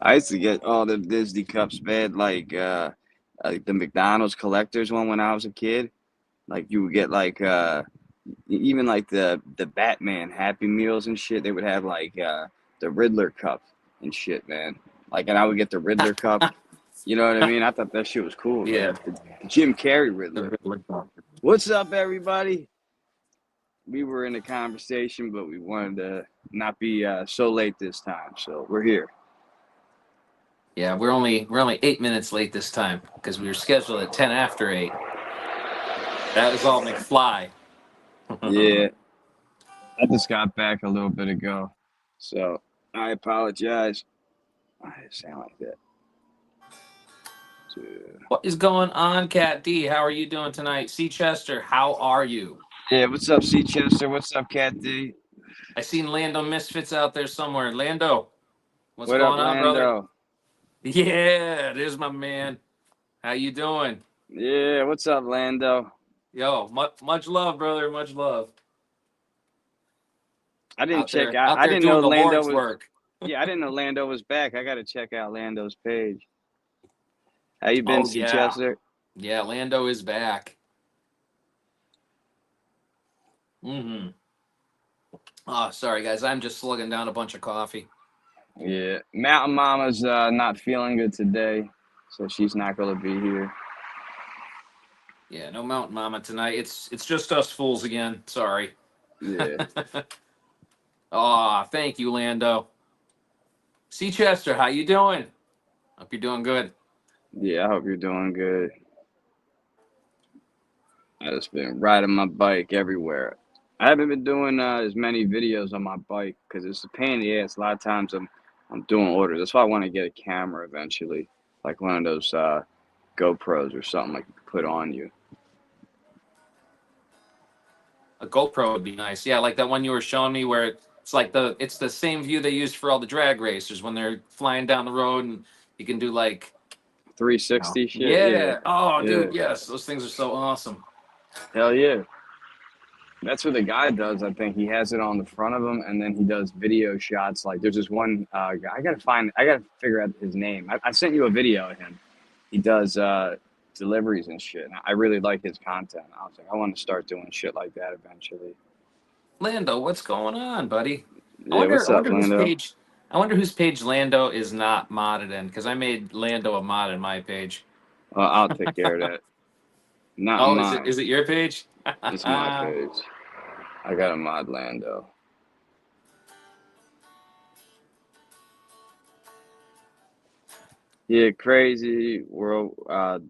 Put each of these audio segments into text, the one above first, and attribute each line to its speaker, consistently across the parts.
Speaker 1: I used to get all the Disney cups, man, like the McDonald's collectors one when I was a kid. Like you would get even like the Batman Happy Meals and shit. They would have the Riddler cup and shit, man. Like, and I would get the Riddler cup. You know what I mean? I thought that shit was cool,
Speaker 2: Yeah.
Speaker 1: man. The Jim Carrey
Speaker 2: The
Speaker 1: Riddler.
Speaker 2: Riddler.
Speaker 1: What's up, everybody? We were in a conversation, but we wanted to not be so late this time, so we're here.
Speaker 2: Yeah, we're only 8 minutes late this time because we were scheduled at 10 after 8. That was all McFly.
Speaker 1: Yeah, I just got back a little bit ago, so I apologize. I sound like that. So,
Speaker 2: What is going on, Cat D? How are you doing tonight? C Chester, how are you?
Speaker 1: yeah, what's up, C Chester? What's up, Cat D?
Speaker 2: I seen Lando Misfits out there somewhere. Lando, what's
Speaker 1: What up,
Speaker 2: going on, brother?
Speaker 1: Lando?
Speaker 2: Yeah, there's my man. How you doing?
Speaker 1: Yeah, what's up, Lando?
Speaker 2: Yo, much love, brother. Much love.
Speaker 1: I didn't
Speaker 2: Out
Speaker 1: check
Speaker 2: there,
Speaker 1: out.
Speaker 2: out
Speaker 1: I
Speaker 2: there
Speaker 1: didn't know
Speaker 2: doing the
Speaker 1: Lando
Speaker 2: Lord's
Speaker 1: was.
Speaker 2: work.
Speaker 1: Yeah, I didn't know Lando was back. I got to check out Lando's page. How you been,
Speaker 2: Oh
Speaker 1: C
Speaker 2: yeah,
Speaker 1: Chester?
Speaker 2: yeah. Lando is back. Oh, sorry guys. I'm just slugging down a bunch of coffee.
Speaker 1: Yeah, Mountain Mama's not feeling good today, so she's not gonna be here.
Speaker 2: Yeah, no Mountain Mama tonight. It's just us fools again. Sorry.
Speaker 1: Yeah,
Speaker 2: Aw, thank you, Lando. C Chester, how you doing? Hope you're doing good.
Speaker 1: yeah. I hope you're doing good. I just been riding my bike everywhere. I haven't been doing as many videos on my bike because it's a pain in the ass. A lot of times I'm doing orders. That's why I want to get a camera eventually, like one of those GoPros or something like you can put on you.
Speaker 2: A GoPro would be nice. Yeah, like that one you were showing me where it's the same view they use for all the drag racers when they're flying down the road and you can do like
Speaker 1: 360 shit. Yeah,
Speaker 2: yeah. Oh,
Speaker 1: yeah.
Speaker 2: dude, yes, those things are so awesome.
Speaker 1: Hell yeah. That's what the guy does. I think he has it on the front of him, and then he does video shots. Like there's this one guy. I gotta figure out his name. I sent you a video of him. He does deliveries and shit. And I really like his content. I was like, I want to start doing shit like that eventually.
Speaker 2: Lando, what's going on, buddy? I
Speaker 1: Yeah,
Speaker 2: wonder
Speaker 1: what's
Speaker 2: I
Speaker 1: up,
Speaker 2: wonder whose
Speaker 1: Lando?
Speaker 2: page I wonder whose page Lando is not modded in because I made Lando a mod in my page.
Speaker 1: I'll take care of that. Not
Speaker 2: Oh, is it
Speaker 1: mine.
Speaker 2: is it your page?
Speaker 1: It's my page. I got a mod Lando. Yeah, crazy worldwide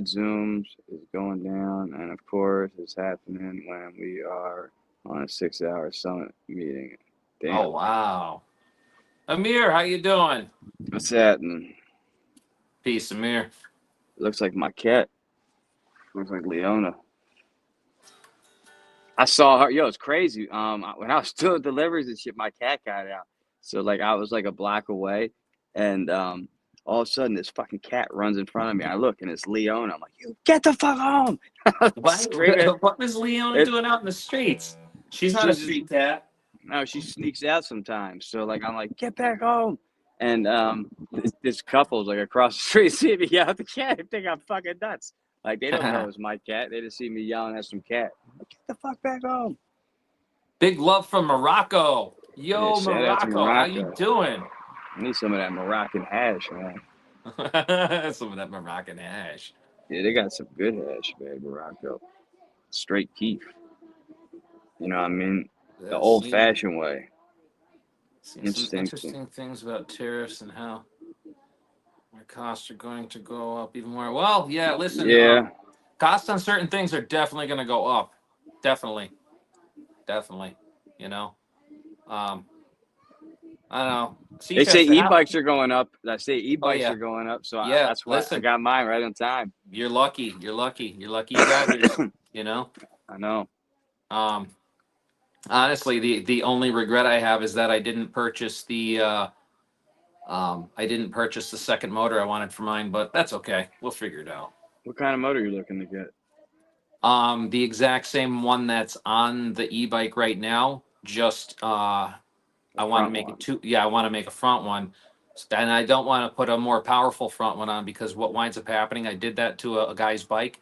Speaker 1: zooms is going down, and of course, it's happening when we are on a 6-hour summit meeting.
Speaker 2: Oh
Speaker 1: Damn,
Speaker 2: wow. Amir, how you doing?
Speaker 1: what's happening?
Speaker 2: Peace, Amir.
Speaker 1: Looks like my cat. Looks like Leona. I saw her. Yo, it's crazy. When I was doing deliveries and shit, my cat got out. So like, I was like a block away, and all of a sudden, this fucking cat runs in front of me. I look, and it's Leona. I'm like, "You get the fuck home!"
Speaker 2: What
Speaker 1: Screaming.
Speaker 2: what is Leona
Speaker 1: It.
Speaker 2: doing out in the streets? She's not a
Speaker 1: She's just
Speaker 2: street cat.
Speaker 1: no. She sneaks out sometimes. So like, I'm like, "Get back home!" And this couple's like across the street, see me yell at the cat. They think I'm fucking nuts. Like they don't know it's my cat. They just see me yelling at some cat. Like, get the fuck back home.
Speaker 2: Big love from Morocco.
Speaker 1: Yeah,
Speaker 2: Yo,
Speaker 1: shout out to
Speaker 2: Morocco, how you
Speaker 1: Morocco.
Speaker 2: doing?
Speaker 1: I need some of that Moroccan hash, man.
Speaker 2: Some of that Moroccan hash.
Speaker 1: Yeah, they got some good hash, man, Morocco. Straight keef. You know what I mean? The
Speaker 2: Yeah,
Speaker 1: old fashioned way.
Speaker 2: seen some
Speaker 1: Interesting.
Speaker 2: interesting things about tariffs and how our costs are going to go up even more. Well, yeah, listen,
Speaker 1: Yeah.
Speaker 2: costs on certain things are definitely going to go up. Definitely, definitely. You know, um, I don't know.
Speaker 1: They say
Speaker 2: Seachester, how?
Speaker 1: e-bikes are going up. I say
Speaker 2: Oh
Speaker 1: e-bikes
Speaker 2: yeah,
Speaker 1: are going up, so
Speaker 2: yeah.
Speaker 1: that's why I
Speaker 2: Listen,
Speaker 1: got mine right on time.
Speaker 2: you're lucky. You're lucky. You're lucky. You got yours. You know.
Speaker 1: I know.
Speaker 2: Um, Honestly, the only regret I have is that I didn't purchase the second motor I wanted for mine, but that's okay. We'll figure it out.
Speaker 1: What kind of motor are you looking to get?
Speaker 2: The exact same one that's on the e-bike right now, just I want to
Speaker 1: front
Speaker 2: make
Speaker 1: one.
Speaker 2: it two. Yeah, I want to make a front one, and I don't want to put a more powerful front one on because what winds up happening, I did that to a guy's bike.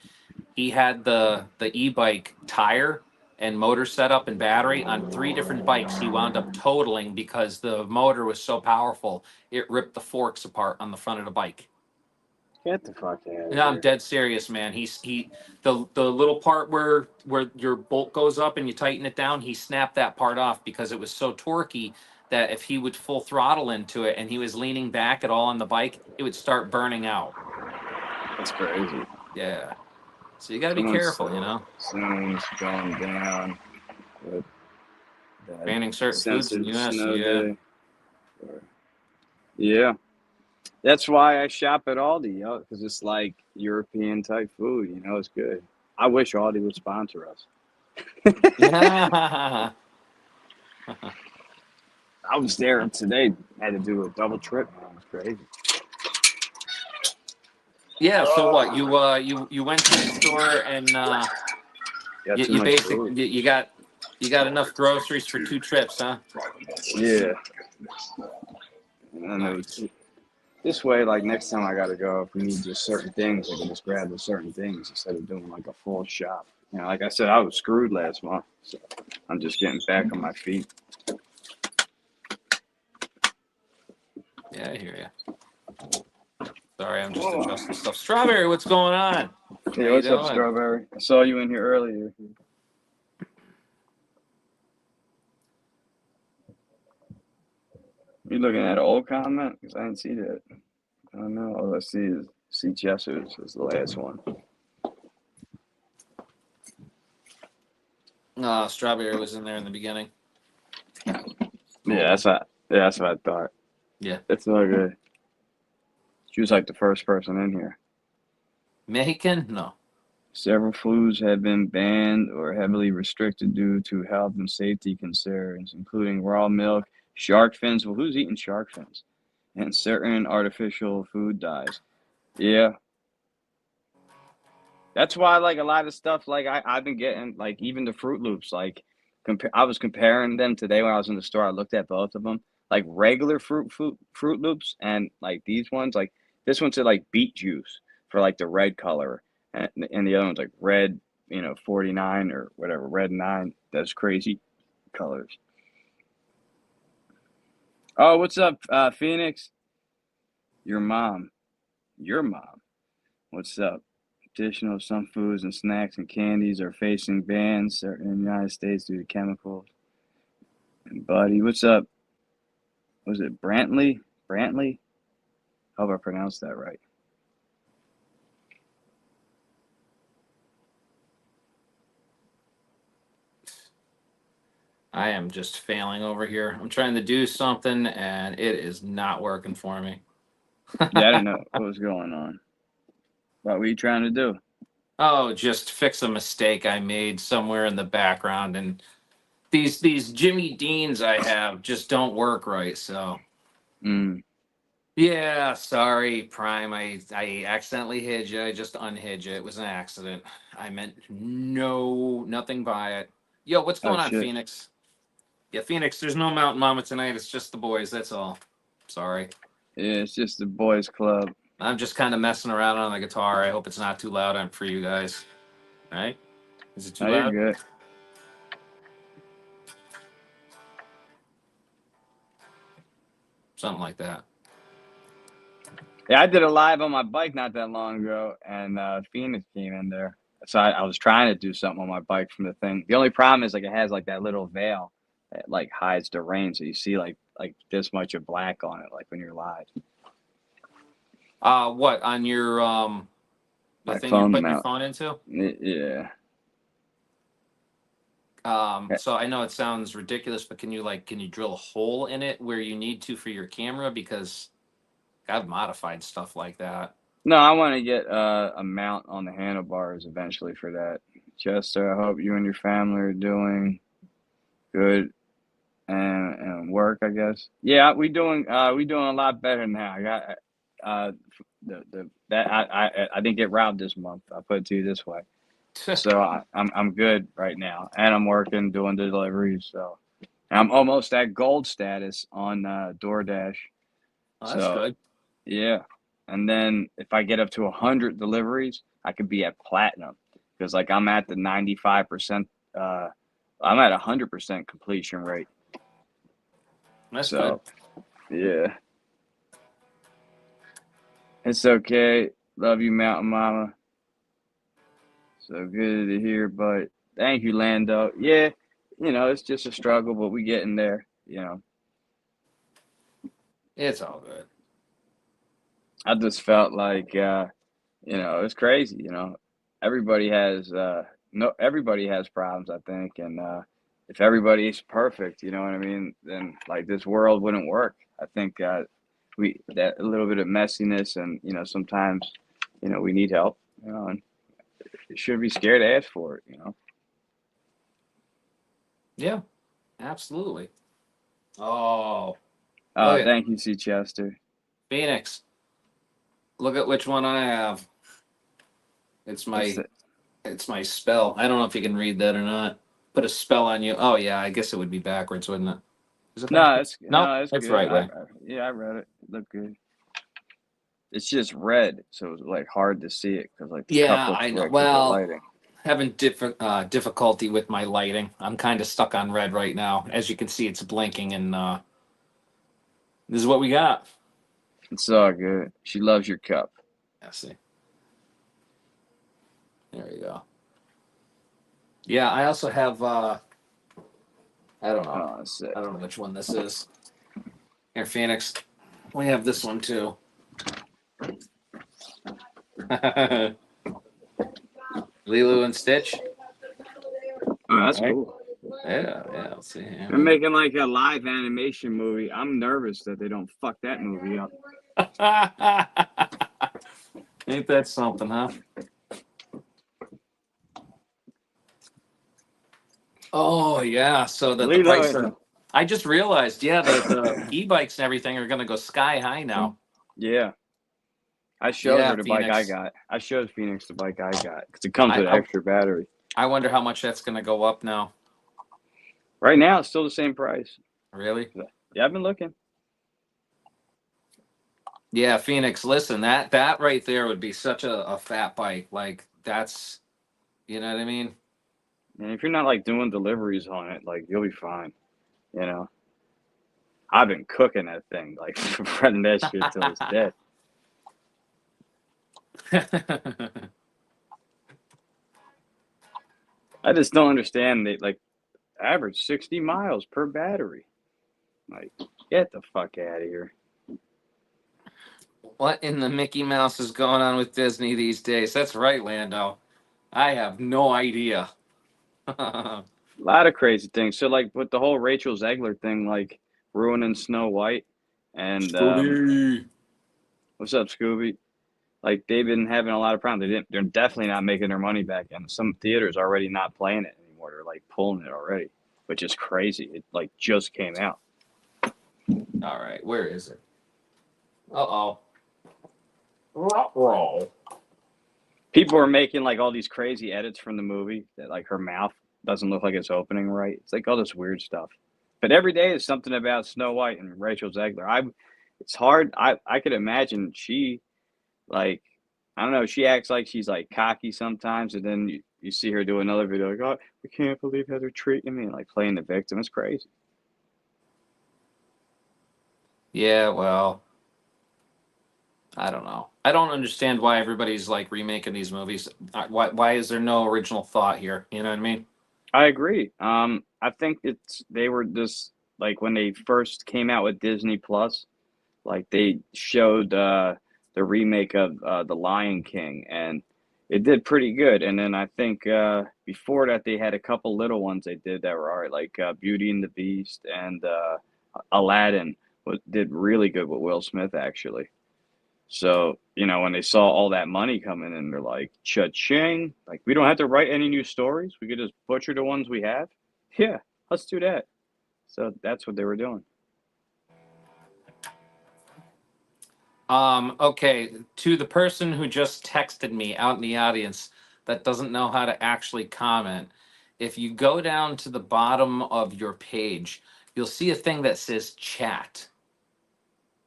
Speaker 2: He had the e-bike tire and motor setup and battery on three different bikes. He wound up totaling because the motor was so powerful it ripped the forks apart on the front of the bike.
Speaker 1: Get the fuck out of
Speaker 2: No, I'm
Speaker 1: here.
Speaker 2: dead serious, man. The little part where your bolt goes up and you tighten it down, he snapped that part off because it was so torquey that if he would full throttle into it and he was leaning back at all on the bike, it would start burning out.
Speaker 1: That's crazy.
Speaker 2: Yeah. So you got to be
Speaker 1: Someone's
Speaker 2: careful, you know.
Speaker 1: someone's going down with that
Speaker 2: Banning certain foods in the
Speaker 1: censored
Speaker 2: U.S.
Speaker 1: snow
Speaker 2: Yeah.
Speaker 1: day. Yeah, that's why I shop at Aldi, yo, because it's like European type food. You know, it's good. I wish Aldi would sponsor us.
Speaker 2: Yeah.
Speaker 1: I was there today. Had to do a double trip. Man, it was crazy.
Speaker 2: Yeah. So what? You went to the store and
Speaker 1: Got too
Speaker 2: you
Speaker 1: much
Speaker 2: basic
Speaker 1: food.
Speaker 2: you got enough groceries for 2 trips, huh?
Speaker 1: Yeah, and it
Speaker 2: Nice.
Speaker 1: was this way. Like next time I gotta go, if we need just certain things, I can just grab the certain things instead of doing like a full shop. You know, like I said, I was screwed last month, so I'm just getting back on my feet.
Speaker 2: Yeah, I hear you. Sorry, I'm just adjusting stuff. Strawberry, what's going on? How
Speaker 1: Hey,
Speaker 2: you
Speaker 1: what's up,
Speaker 2: doing?
Speaker 1: Strawberry? I saw you in here earlier. You looking at an old comment? Because I didn't see that. I don't know. All I see Chessers is the last one.
Speaker 2: Strawberry was in there in the beginning.
Speaker 1: Yeah, that's what I thought.
Speaker 2: Yeah.
Speaker 1: It's all good. She was like the first person in here.
Speaker 2: Mexican? No.
Speaker 1: Several foods have been banned or heavily restricted due to health and safety concerns, including raw milk, shark fins. Well, who's eating shark fins? And certain artificial food dyes. Yeah, that's why like a lot of stuff like I've been getting like even the Fruit Loops like I was comparing them today when I was in the store. I looked at both of them like regular Fruit Loops and like these ones like this one's like beet juice for like the red color and the other one's like red 49 or whatever red 9. That's crazy colors. Oh, what's up, Phoenix? Your mom. What's up? Additional some foods and snacks and candies are facing bans certain in the United States due to chemicals. And Buddy, what's up? Was it Brantley? Brantley? Hope I pronounced that right.
Speaker 2: I am just failing over here. I'm trying to do something and it is not working for me.
Speaker 1: Yeah, I didn't know what was going on. What were you trying to do?
Speaker 2: Oh, just fix a mistake I made somewhere in the background, and these Jimmy Deans I have just don't work right. So
Speaker 1: Mm.
Speaker 2: yeah, sorry, Prime. I accidentally hid you. I just unhid you. It was an accident. I meant nothing by it. Yo, what's
Speaker 1: Oh
Speaker 2: going on,
Speaker 1: shit.
Speaker 2: Phoenix? Yeah, Phoenix. There's no Mountain Mama tonight. It's just the boys. That's all. Sorry.
Speaker 1: Yeah, it's just the boys club.
Speaker 2: I'm just kind of messing around on the guitar. I hope it's not too loud on for you guys. All right? Is it too
Speaker 1: Oh, you're
Speaker 2: loud?
Speaker 1: good.
Speaker 2: Something like that.
Speaker 1: Yeah, I did a live on my bike not that long ago, and Phoenix came in there. So I was trying to do something on my bike from the thing. The only problem is like it has like that little veil that like hides the rain, so you see like this much of black on it, like when you're live.
Speaker 2: What on your the
Speaker 1: My
Speaker 2: thing you're
Speaker 1: phone
Speaker 2: putting your
Speaker 1: mount.
Speaker 2: phone into?
Speaker 1: Yeah.
Speaker 2: So I know it sounds ridiculous, but can you drill a hole in it where you need to for your camera? Because I've modified stuff like that.
Speaker 1: No, I want to get a mount on the handlebars eventually for that. Chester, I hope you and your family are doing good and work, I guess. Yeah, we doing a lot better now. I got the that I didn't get robbed this month. I put it to you this way. So I'm good right now, and I'm working doing the deliveries. So I'm almost at gold status on DoorDash.
Speaker 2: Oh, that's
Speaker 1: So
Speaker 2: good.
Speaker 1: yeah, and then if I get up to 100 deliveries, I could be at platinum because like I'm at the 95%. Uh, I'm at 100% completion rate.
Speaker 2: That's good.
Speaker 1: So yeah, it's okay. Love you, Mountain Mama. So good to hear, but thank you, Lando. Yeah, it's just a struggle, but we getting there.
Speaker 2: It's all good.
Speaker 1: I just felt like it's crazy. Everybody has no everybody has problems, I think, and if everybody's perfect, you know what I mean, then like this world wouldn't work. I think we that a little bit of messiness, and sometimes we need help, and you shouldn't be scared to ask for it.
Speaker 2: Yeah, absolutely. Oh, look at
Speaker 1: Thank you, C. Chester.
Speaker 2: Phoenix. Look at which one I have. It's
Speaker 1: What's
Speaker 2: my
Speaker 1: that?
Speaker 2: it's my spell. I don't know if you can read that or not. Put a spell on you. Oh yeah, I guess it would be backwards, wouldn't it? Is it
Speaker 1: No,
Speaker 2: backwards?
Speaker 1: it's
Speaker 2: No,
Speaker 1: no, it's
Speaker 2: it's
Speaker 1: good.
Speaker 2: right way.
Speaker 1: Yeah, I read it. It looked good. It's just red, so it's like hard to see it because like the cup
Speaker 2: Yeah,
Speaker 1: looks
Speaker 2: I know.
Speaker 1: red because the
Speaker 2: Well,
Speaker 1: lighting.
Speaker 2: having difficulty with my lighting. I'm kind of stuck on red right now. As you can see, it's blinking, and this is what we got.
Speaker 1: It's all good. She loves your cup.
Speaker 2: Yeah, see. There you go. Yeah, I also have. I don't know.
Speaker 1: Oh, that's sick.
Speaker 2: I don't know which one this is. Here, Phoenix. We have this one too. Lilo and Stitch.
Speaker 1: Oh, that's
Speaker 2: Right?
Speaker 1: cool.
Speaker 2: Yeah. Let's see here.
Speaker 1: They're making like a live animation movie. I'm nervous that they don't fuck that movie up.
Speaker 2: Ain't that something, huh? Oh yeah. So the
Speaker 1: Lilo
Speaker 2: price
Speaker 1: and
Speaker 2: of I just realized, yeah, the e-bikes and everything are gonna go sky high now.
Speaker 1: yeah, I showed her
Speaker 2: Yeah,
Speaker 1: the bike I
Speaker 2: Phoenix.
Speaker 1: got. I showed Phoenix the bike I got because it comes
Speaker 2: I,
Speaker 1: with an
Speaker 2: I
Speaker 1: extra battery.
Speaker 2: I wonder how much that's gonna go up now.
Speaker 1: Right now, it's still the same price.
Speaker 2: Really?
Speaker 1: Yeah, I've been looking.
Speaker 2: Yeah, Phoenix. Listen, that right there would be such a fat bike. Like that's, you know what I mean?
Speaker 1: And if you're not like doing deliveries on it, like you'll be fine. You know, I've been cooking that thing, like running that shit till it's dead. I just don't understand they like average 60 miles per battery. Like, get the fuck out of here.
Speaker 2: What in the Mickey Mouse is going on with Disney these days? That's right, Lando. I have no idea.
Speaker 1: A lot of crazy things. So, like, with the whole Rachel Zegler thing, like ruining Snow White, and
Speaker 2: Scooby.
Speaker 1: what's up, Scooby? Like, they've been having a lot of problems. They're definitely not making their money back, and some theaters already not playing it anymore. They're like pulling it already, which is crazy. It like just came out.
Speaker 2: All right, where is it? Uh oh.
Speaker 1: People are making like all these crazy edits from the movie that like her mouth doesn't look like it's opening right. It's like all this weird stuff. But every day is something about Snow White and Rachel Zegler. It's hard. I could imagine she like, I don't know. She acts like she's like cocky sometimes, and then you see her do another video like, oh, I can't believe how they're treating me, and like playing the victim. It's crazy.
Speaker 2: Yeah, well, I don't know. I don't understand why everybody's like remaking these movies. Why is there no original thought here? You know what I mean?
Speaker 1: I agree. I think they were just like when they first came out with Disney Plus. Like they showed the remake of The Lion King, and it did pretty good. And then I think before that they had a couple little ones they did that were alright, like Beauty and the Beast and Aladdin did really good with Will Smith actually. So when they saw all that money coming in, they're like, "Cha-ching! Like we don't have to write any new stories. We could just butcher the ones we have. Yeah, let's do that." So that's what they were doing.
Speaker 2: Okay, to the person who just texted me out in the audience that doesn't know how to actually comment, if you go down to the bottom of your page, you'll see a thing that says chat.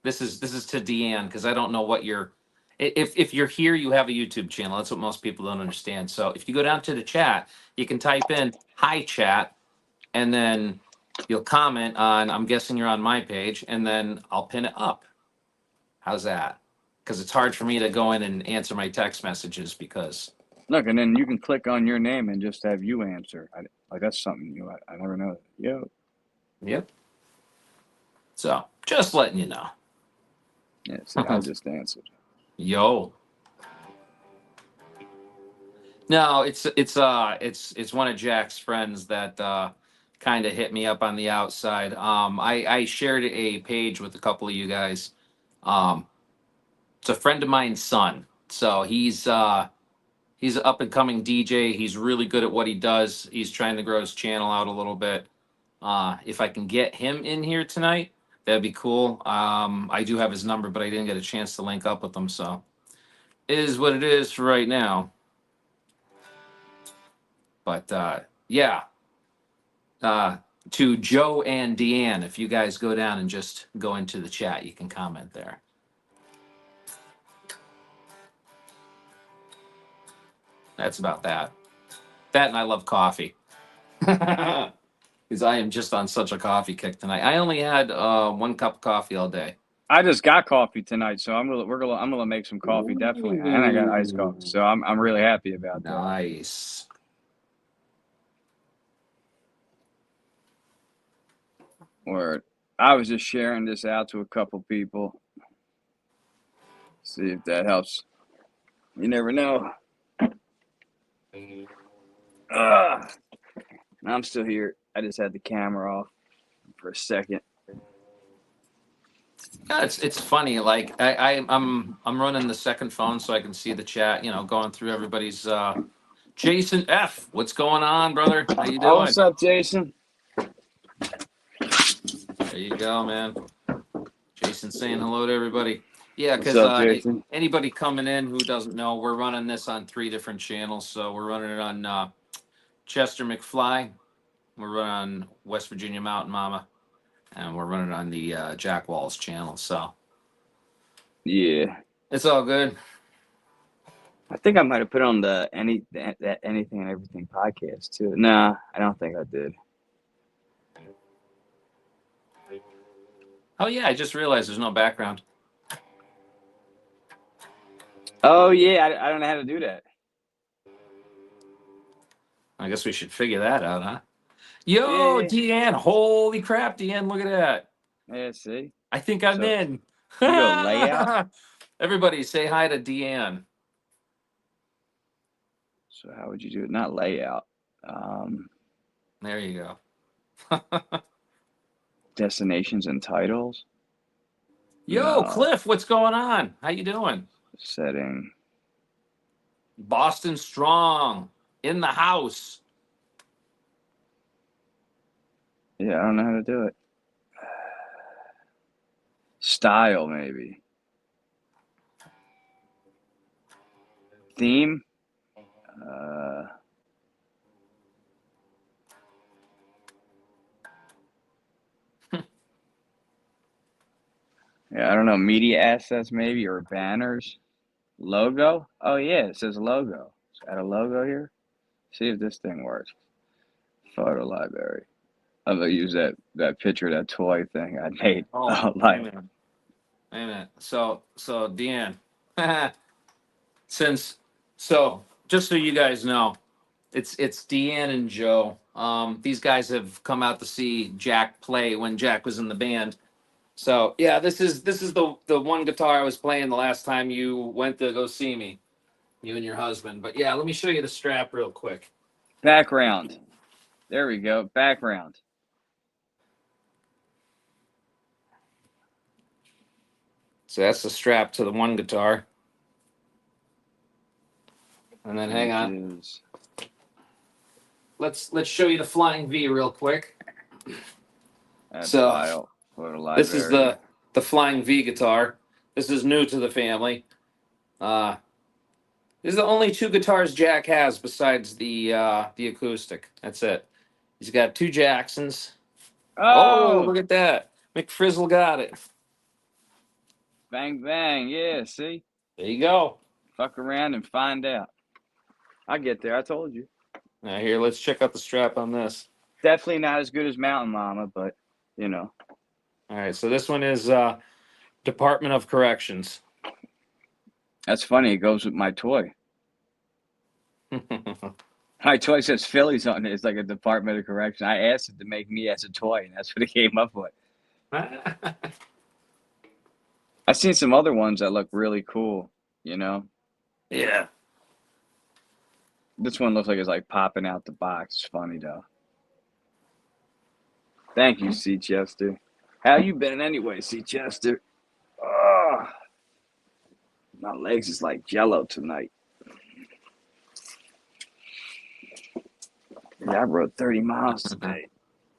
Speaker 2: This is to Deanne because I don't know what you're. If you're here, you have a YouTube channel. That's what most people don't understand. So if you go down to the chat, you can type in "Hi chat," and then you'll comment on. I'm guessing you're on my page, and then I'll pin it up. How's that? Because it's hard for me to go in and answer my text messages because.
Speaker 1: Look, and then you can click on your name and just have you answer. Like that's something new. I never know. Yo.
Speaker 2: Yep. So just letting you know.
Speaker 1: Yeah, see, I just answered.
Speaker 2: Yo. No, it's one of Jack's friends that kind of hit me up on the outside. I shared a page with a couple of you guys. It's a friend of mine's son. So he's an up and coming DJ. He's really good at what he does. He's trying to grow his channel out a little bit. If I can get him in here tonight, that'd be cool. I do have his number, but I didn't get a chance to link up with him. So it is what it is for right now. But yeah, to Joe and Deanne, if you guys go down and just go into the chat, you can comment there. That's about that. That and I love coffee. Because I am just on such a coffee kick tonight. I only had 1 cup of coffee all day.
Speaker 1: I just got coffee tonight, so I'm gonna make some coffee definitely, and I got iced coffee, so I'm really happy about that.
Speaker 2: Nice.
Speaker 1: Word. I was just sharing this out to a couple people. See if that helps. You never know. I'm still here. I just had the camera off for a second.
Speaker 2: Yeah, it's funny. Like I'm running the second phone so I can see the chat. You know, going through everybody's. Jason F, what's going on, brother? How you doing?
Speaker 1: Oh, what's up, Jason?
Speaker 2: There you go, man. Jason saying hello to everybody. Yeah,
Speaker 1: What's up,
Speaker 2: because
Speaker 1: Jason?
Speaker 2: anybody coming in who doesn't know, we're running this on 3 different channels. So we're running it on Chester McFly, we're running on West Virginia Mountain Mama, and we're running on the Jack Walls channel. So
Speaker 1: Yeah,
Speaker 2: it's all good.
Speaker 1: I think I might have put on that Anything and Everything podcast too. Nah, I don't think I did.
Speaker 2: Oh yeah, I just realized there's no background.
Speaker 1: Oh yeah, I don't know how to do that.
Speaker 2: I guess we should figure that out, huh? Yo,
Speaker 1: Yeah.
Speaker 2: Deanne! Holy crap, Deanne! Look at that.
Speaker 1: Yeah, see.
Speaker 2: I think I'm
Speaker 1: So,
Speaker 2: in.
Speaker 1: You go layout.
Speaker 2: Everybody, say hi to Deanne.
Speaker 1: So how would you do it? Not layout.
Speaker 2: There you go.
Speaker 1: Destinations and titles.
Speaker 2: Yo,
Speaker 1: No.
Speaker 2: Cliff, what's going on? How you doing?
Speaker 1: Setting.
Speaker 2: Boston Strong in the house.
Speaker 1: Yeah, I don't know how to do it. Style, maybe. Theme. Yeah, I don't know. Media assets, maybe, or banners. Logo. Oh yeah, it says logo. Is that a logo here? See if this thing works. Photo library. I'm gonna use that picture, that toy thing I made.
Speaker 2: Oh,
Speaker 1: Like,
Speaker 2: wait a minute. So Deanne, just so you guys know, it's Deanne and Joe. These guys have come out to see Jack play when Jack was in the band. So yeah, this is the one guitar I was playing the last time you went to go see me, you and your husband. But yeah, let me show you the strap real quick.
Speaker 1: background. There we go. Background.
Speaker 2: So that's the strap to the one guitar. And then hang on. Let's show you the Flying V real quick.
Speaker 1: File. Photo library.
Speaker 2: This is the Flying V guitar. This is new to the family. This is the only 2 guitars Jack has besides the acoustic. That's it. He's got 2 Jacksons. Oh,
Speaker 1: Oh,
Speaker 2: look at that. McFrizzle got it.
Speaker 1: bang bang. Yeah, see,
Speaker 2: There you go.
Speaker 1: fuck around and find out. I get there. I told you.
Speaker 2: Now here, let's check out the strap on this.
Speaker 1: Definitely not as good as Mountain Mama, but you know.
Speaker 2: All right, so this one is Department of Corrections.
Speaker 1: That's funny. It goes with my toy. My toy says Phillies on it. It's like a Department of Correction. I asked it to make me as a toy, and that's what it came up with. I've seen some other ones that look really cool, you know?
Speaker 2: Yeah.
Speaker 1: This one looks like it's like popping out the box. It's funny, though. Thank you, C. Chester. How you been anyway, C. Chester? Oh, my legs is like jello tonight. Yeah, I rode 30 miles today,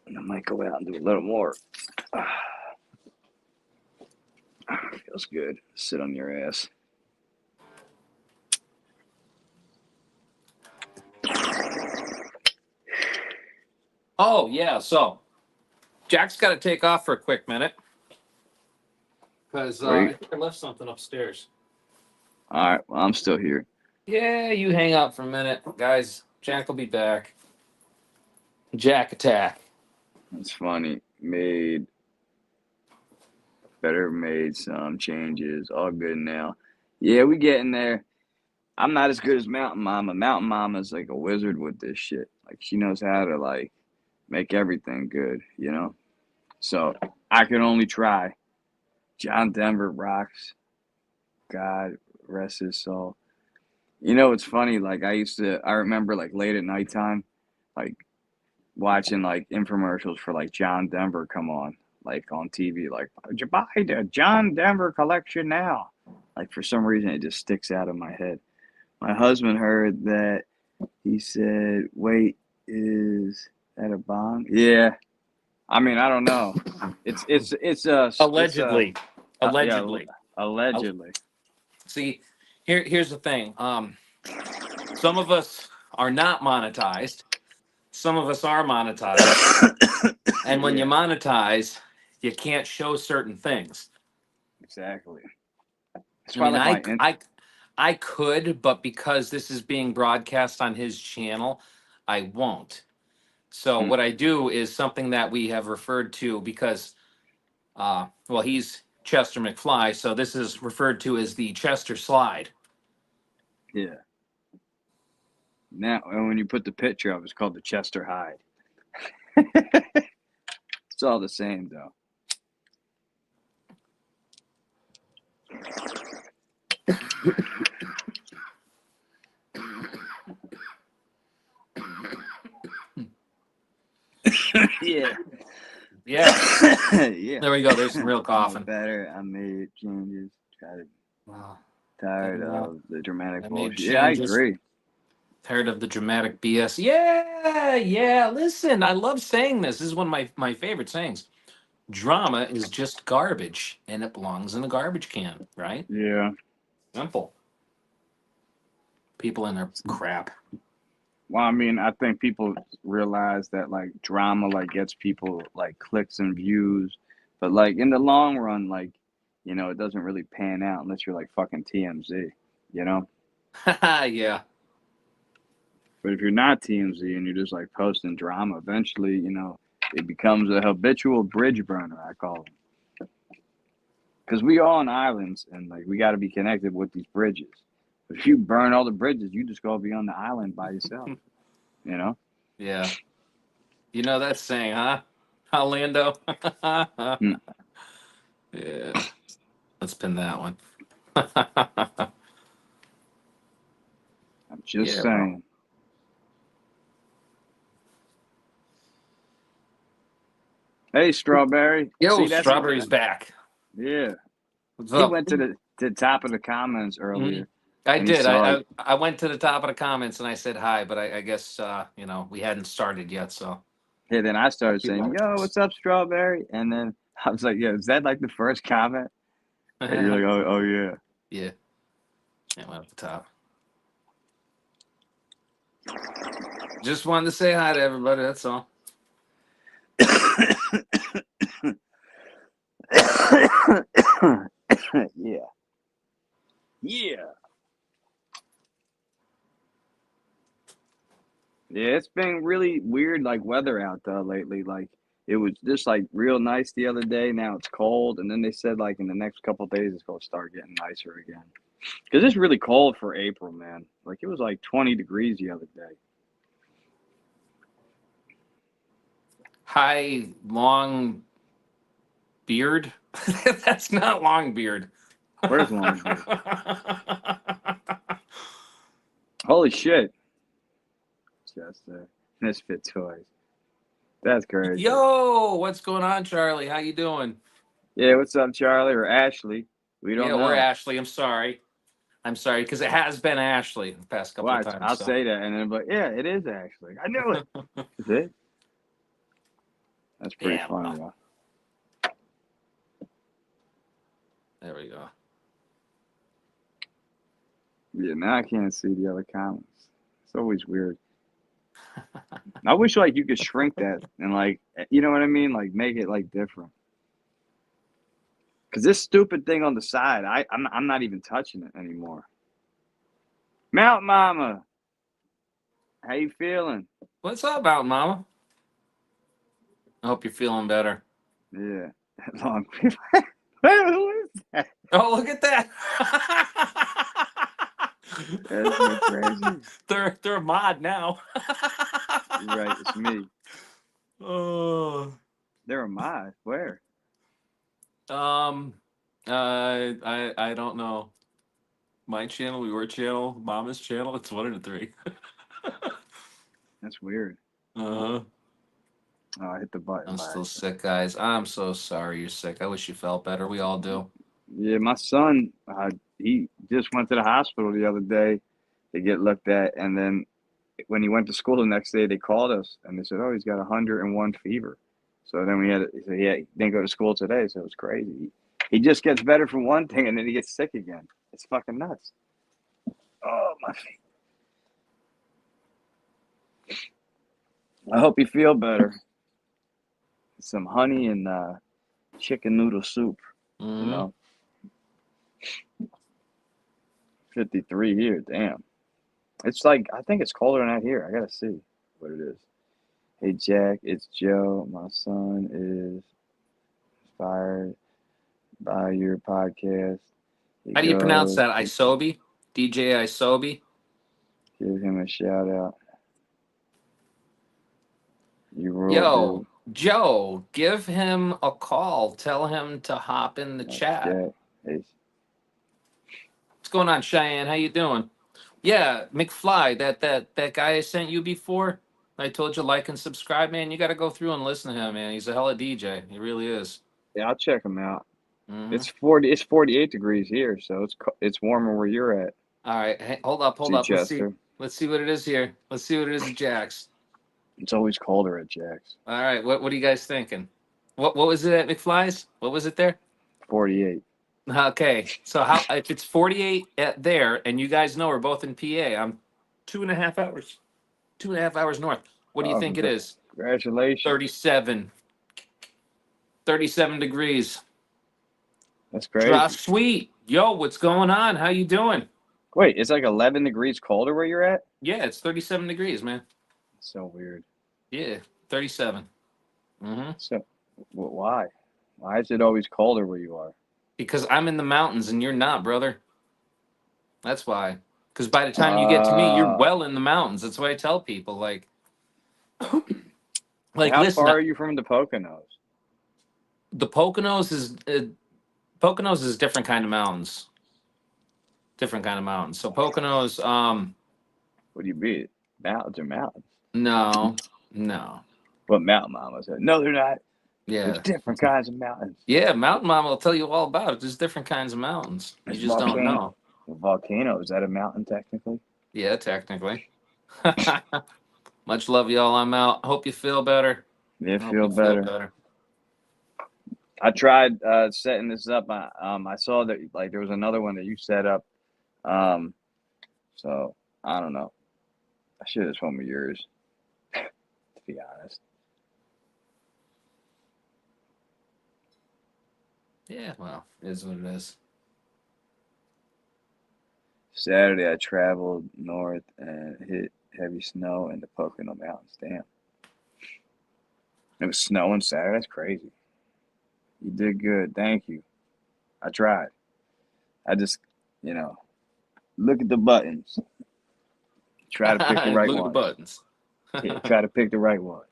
Speaker 1: and I might go out and do a little more. Feels good. Sit on your ass.
Speaker 2: Oh, yeah. So Jack's got to take off for a quick minute because I think I left something upstairs.
Speaker 1: All right. Well, I'm still here.
Speaker 2: Yeah, you hang out for a minute. Guys, Jack will be back. Jack attack.
Speaker 1: It's funny. Made some changes. All good now. Yeah, we getting there. I'm not as good as Mountain Mama. Mountain Mama's like a wizard with this shit. Like she knows how to like make everything good, you know? So I can only try. John Denver rocks. God rest his soul. You know, it's funny. Like I remember like late at nighttime, like watching like infomercials for like John Denver come on, like on TV, like you buy the John Denver collection now. Like for some reason, it just sticks out of my head. My husband heard that. He said, "Wait, is that a bomb?" Yeah. I mean, I don't know.
Speaker 2: Allegedly.
Speaker 1: Yeah,
Speaker 2: Allegedly.
Speaker 1: allegedly.
Speaker 2: See, here's the thing. Some of us are not monetized. Some of us are monetized. And when you
Speaker 1: Yeah,
Speaker 2: monetize, you can't show certain things.
Speaker 1: exactly. That's
Speaker 2: I
Speaker 1: why I
Speaker 2: mean,
Speaker 1: like my
Speaker 2: I could, but because this is being broadcast on his channel, I won't. So what I do is something that we have referred to because, well, he's Chester McFly, so this is referred to as the Chester Slide.
Speaker 1: yeah. Now, and when you put the picture up, it's called the Chester Hide. It's all the same, though. Yeah.
Speaker 2: Yeah,
Speaker 1: Yeah.
Speaker 2: there we go. There's some real coughing.
Speaker 1: Better. I made changes.
Speaker 2: Wow.
Speaker 1: Tired
Speaker 2: Yeah.
Speaker 1: of the dramatic
Speaker 2: I made
Speaker 1: bullshit. Yeah, I
Speaker 2: changes.
Speaker 1: agree.
Speaker 2: Tired of the dramatic BS. Yeah, yeah. Listen, I love saying this. This is one of my favorite sayings. Drama is just garbage, and it belongs in a garbage can, right?
Speaker 1: Yeah.
Speaker 2: Simple. People in their crap.
Speaker 1: Well, I mean, I think people realize that like drama like gets people like clicks and views, but like in the long run, like you know, it doesn't really pan out unless you're like fucking TMZ, you know.
Speaker 2: Yeah.
Speaker 1: But if you're not TMZ and you're just like posting drama, eventually, you know, it becomes a habitual bridge burner. I call them because we all on islands and like we got to be connected with these bridges. If you burn all the bridges, you just go be on the island by yourself, you know.
Speaker 2: Yeah. You know that saying, huh? Orlando?
Speaker 1: Hmm.
Speaker 2: Yeah. Let's pin that one.
Speaker 1: I'm just
Speaker 2: Yeah, bro.
Speaker 1: saying. Hey, Strawberry.
Speaker 2: Yo,
Speaker 1: See, that's a
Speaker 2: Strawberry's back.
Speaker 1: yeah.
Speaker 2: What's
Speaker 1: He
Speaker 2: up?
Speaker 1: went to the top of the comments
Speaker 2: Mhm.
Speaker 1: earlier,
Speaker 2: I
Speaker 1: and he
Speaker 2: did.
Speaker 1: saw it.
Speaker 2: I went to the top of the comments and I said hi, but I guess we hadn't started yet, so
Speaker 1: Yeah, then I started
Speaker 2: you
Speaker 1: saying,
Speaker 2: like
Speaker 1: "Yo, what's up, Strawberry?" And then I was like, "Yeah, is that like the first comment?" And you're like, "Oh, yeah."
Speaker 2: Yeah. It went up the top. Just wanted to say hi to everybody, that's all.
Speaker 1: Yeah. Yeah. Yeah, it's been really weird like weather out though lately. Like it was just like real nice the other day. Now it's cold, and then they said like in the next couple of days it's gonna start getting nicer again. Cause it's really cold for April, man. Like it was like 20 degrees the other day.
Speaker 2: Hi, long beard. That's not long beard.
Speaker 1: Where's Longbeard? Holy shit! Just Misfit toys. That's crazy.
Speaker 2: Yo, what's going on, Charlie? How you doing?
Speaker 1: Yeah, what's up, Charlie or Ashley? We
Speaker 2: Yeah,
Speaker 1: don't
Speaker 2: we're
Speaker 1: know.
Speaker 2: Ashley. I'm sorry. I'm sorry because it has been Ashley the past couple of
Speaker 1: Watch,
Speaker 2: times.
Speaker 1: I'll
Speaker 2: So
Speaker 1: say that, and then but yeah, it is Ashley. I knew it. Is it? That's pretty
Speaker 2: yeah,
Speaker 1: funny
Speaker 2: well,
Speaker 1: though.
Speaker 2: there we go.
Speaker 1: Yeah, now I can't see the other comments. It's always weird. I wish like you could shrink that and like you know what I mean, like make it like different. Cause this stupid thing on the side, I'm not even touching it anymore. Mount Mama, how you feeling?
Speaker 2: What's up, Mountain Mama? I hope you're feeling better.
Speaker 1: Yeah, long. Who is that?
Speaker 2: Oh, look at that.
Speaker 1: That's so crazy.
Speaker 2: They're a mod now.
Speaker 1: You're right, it's me.
Speaker 2: Oh.
Speaker 1: They're a mod. Where?
Speaker 2: Um. I don't know. My channel, your channel, Mama's channel. It's one of the three.
Speaker 1: That's weird.
Speaker 2: Uh-huh.
Speaker 1: Oh, I hit the button
Speaker 2: I'm
Speaker 1: by
Speaker 2: still
Speaker 1: accident.
Speaker 2: sick, guys. I'm so sorry you're sick. I wish you felt better. We all do.
Speaker 1: Yeah, my son, he just went to the hospital the other day to get looked at, and then when he went to school the next day, they called us and they said, "Oh, he's got 101 fever." So then we had, so yeah, he didn't go to school today, so it was crazy. He just gets better from one thing and then he gets sick again. It's fucking nuts. Oh my feet. I hope you feel better. Some honey and chicken noodle soup. You
Speaker 2: Hmm.
Speaker 1: know, 53 here. Damn. It's like I think it's colder than out here. I gotta see what it is. Hey Jack, it's Joe. My son is inspired by your podcast. He
Speaker 2: How do you pronounce
Speaker 1: goes
Speaker 2: that?
Speaker 1: to
Speaker 2: Isobi? DJ Isobi?
Speaker 1: give him a shout out. You rule,
Speaker 2: Yo,
Speaker 1: dude.
Speaker 2: Joe, give him a call. Tell him to hop in the
Speaker 1: That's
Speaker 2: chat.
Speaker 1: Jack. Hey,
Speaker 2: What's going on, Cheyenne? How you doing? Yeah, McFly, that guy I sent you before. I told you like and subscribe, man. You got to go through and listen to him, man. He's a hella DJ. He really is.
Speaker 1: yeah, I'll check him out.
Speaker 2: Hmm.
Speaker 1: It's 40. It's 48 degrees here, so it's warmer where you're at,
Speaker 2: All right, hey, hold up, hold up. Let's see.
Speaker 1: Chichester.
Speaker 2: Let's see what it is here. Let's see what it is at Jack's.
Speaker 1: It's always colder at Jack's.
Speaker 2: All right, what are you guys thinking? What was it at McFly's? What was it there?
Speaker 1: 48.
Speaker 2: Okay, so how if it's 48 at there, and you guys know we're both in PA, I'm 2.5 hours, 2.5 hours north. What do you
Speaker 1: Oh,
Speaker 2: think it is?
Speaker 1: congratulations.
Speaker 2: 37, 37 degrees.
Speaker 1: That's
Speaker 2: Josh
Speaker 1: crazy.
Speaker 2: Sweet, yo, what's going on? How you doing?
Speaker 1: Wait, it's like 11 degrees colder where you're at?
Speaker 2: Yeah, it's 37 degrees, man.
Speaker 1: So weird.
Speaker 2: Yeah, 37. Mm-hmm.
Speaker 1: So, why? Why is it always colder where you are?
Speaker 2: Because I'm in the mountains and you're not, brother. That's why. Because by the time you get to me, you're
Speaker 1: Uh,
Speaker 2: well in the mountains. That's why I tell people,
Speaker 1: how
Speaker 2: listen,
Speaker 1: far are you from the Poconos?
Speaker 2: the Poconos is different kind of mountains. Different kind of mountains. So Poconos,
Speaker 1: What do you mean? Mountains are mountains.
Speaker 2: no, no,
Speaker 1: But Mountain Mama said, no, they're not. There's
Speaker 2: yeah,
Speaker 1: different kinds of mountains.
Speaker 2: yeah. Mountain Mama will tell you all about it. There's different kinds of mountains. You
Speaker 1: There's
Speaker 2: just don't know.
Speaker 1: volcano. Is that a mountain technically?
Speaker 2: Yeah, technically. Much love, y'all. I'm out. Hope you feel better.
Speaker 1: Yeah,
Speaker 2: Hope
Speaker 1: feel
Speaker 2: you feel
Speaker 1: better.
Speaker 2: better.
Speaker 1: I tried setting this up. I saw that like there was another one that you set up. Um, so I don't know. I should have just went with yours, to be honest.
Speaker 2: Yeah, well, it is what it is.
Speaker 1: Saturday, I traveled north and hit heavy snow in the Pocono Mountains. Damn. It was snowing Saturday. That's crazy. You did good. Thank you. I tried. I just, you know, look at the buttons. Try to pick the right
Speaker 2: Look at the
Speaker 1: ones.
Speaker 2: buttons.
Speaker 1: Yeah, try to pick the right ones.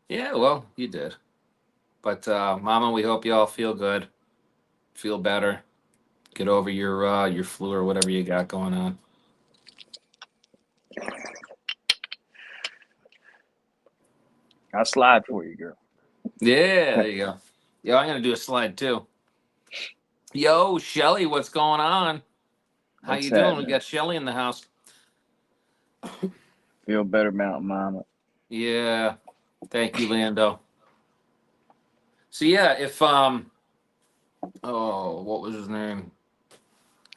Speaker 2: Yeah, well, you did. But Mama, we hope you all feel good, feel better, get over your flu or whatever you got going on.
Speaker 1: I'll slide for you, girl.
Speaker 2: Yeah, there you go. Yo, I'm gonna do a slide too. Yo, Shelly, what's going on? How
Speaker 1: What's
Speaker 2: you doing? We
Speaker 1: happening?
Speaker 2: got Shelly in the house.
Speaker 1: Feel better, Mountain Mama.
Speaker 2: Yeah, thank you, Lando. So yeah, if oh, what was his name?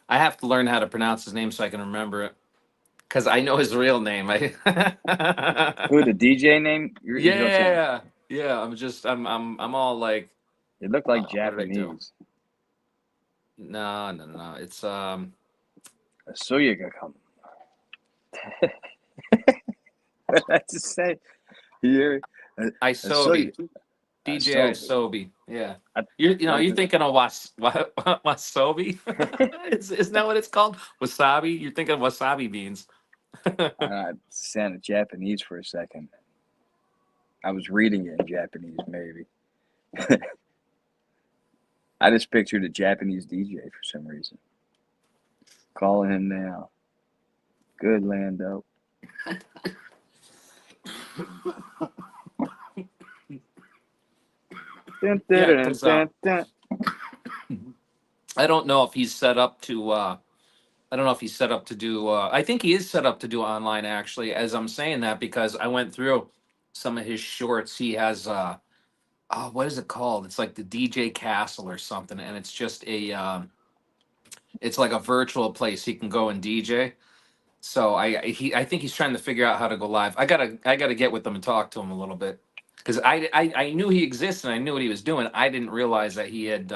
Speaker 2: I have to learn how to pronounce his name so I can remember it because I know his real name.
Speaker 1: Who the DJ name? You don't say.
Speaker 2: Yeah, yeah. I'm all like,
Speaker 1: It looked like
Speaker 2: what did I do?
Speaker 1: Japanese.
Speaker 2: No, no, no. It's
Speaker 1: So you can come. I just say here. So
Speaker 2: Isobi,
Speaker 1: you.
Speaker 2: DJ
Speaker 1: So
Speaker 2: Isobi. Yeah,
Speaker 1: I
Speaker 2: you're
Speaker 1: like the.
Speaker 2: thinking of wasabi. Isn't that what it's called? Wasabi. You're thinking of wasabi beans.
Speaker 1: I sounded Japanese for a second. I was reading it in Japanese, maybe. I just pictured a Japanese DJ for some reason. Calling him now. Good, Lando. Dun, dun,
Speaker 2: Yeah,
Speaker 1: dun,
Speaker 2: because
Speaker 1: dun, dun.
Speaker 2: I don't know if he's set up to. I don't know if he's set up to do. I think he is set up to do online actually. As I'm saying that because I went through some of his shorts. He has. Oh, what is it called? It's like the DJ Castle or something, and it's just a. It's like a virtual place he can go and DJ. So I think he's trying to figure out how to go live. I gotta get with him and talk to him a little bit because I knew he existed and I knew what he was doing. I didn't realize that he had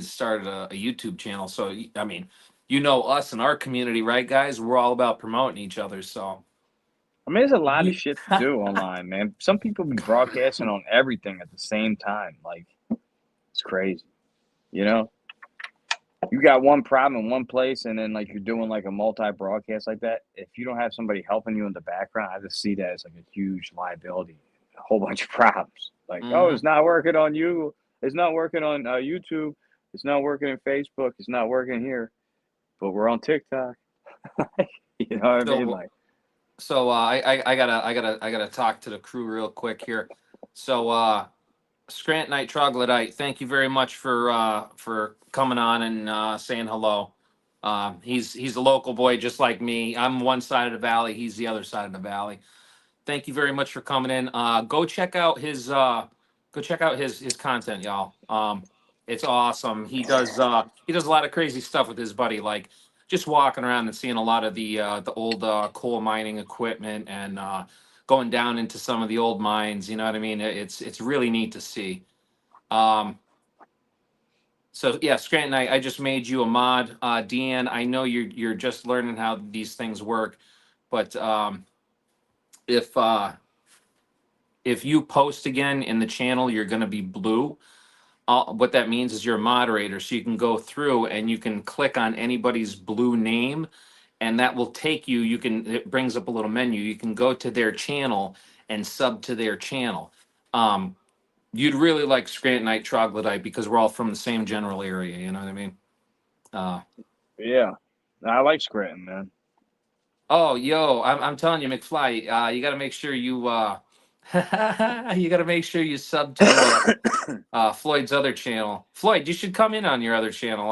Speaker 2: started a YouTube channel. So I mean, you know us in our community, right, guys? We're all about promoting each other. So
Speaker 1: I mean, there's a lot of
Speaker 2: you,
Speaker 1: shit to do online, man. Some people be broadcasting on everything at the same time. Like, it's crazy. You know? You got one problem in one place, and then, like, you're doing, like, a multi-broadcast like that. If you don't have somebody helping you in the background, I just see that as, like, a huge liability. A whole bunch of problems. Like, oh,
Speaker 2: Mhm.
Speaker 1: it's not working on you. It's not working on YouTube. It's not working in Facebook. It's not working here. But we're on TikTok. You know what I mean?
Speaker 2: So
Speaker 1: Like,
Speaker 2: I gotta talk to the crew real quick here. So Scrantonite Troglodyte, thank you very much for coming on and saying hello. He's a local boy just like me. I'm one side of the valley. He's the other side of the valley. Thank you very much for coming in. Go check out his content, y'all. It's awesome. He does a lot of crazy stuff with his buddy, like just walking around and seeing a lot of the old coal mining equipment and going down into some of the old mines. You know what I mean? It's really neat to see. Um, so yeah, Scranton, I just made you a mod. Deanne, I know you're just learning how these things work, but if if you post again in the channel, you're going to be blue. What that means is you're a moderator, so you can go through and you can click on anybody's blue name, and that will take you. You can it brings up a little menu. You can go to their channel and sub to their channel. Um, you'd really like Scrantonite Troglodyte because we're all from the same general area. You know what I mean? Uh,
Speaker 1: yeah. I like Scranton, man.
Speaker 2: oh, yo, I'm telling you, McFly, you got to make sure you you got to make sure you sub to Floyd's other channel. Floyd, you should come in on your other channel.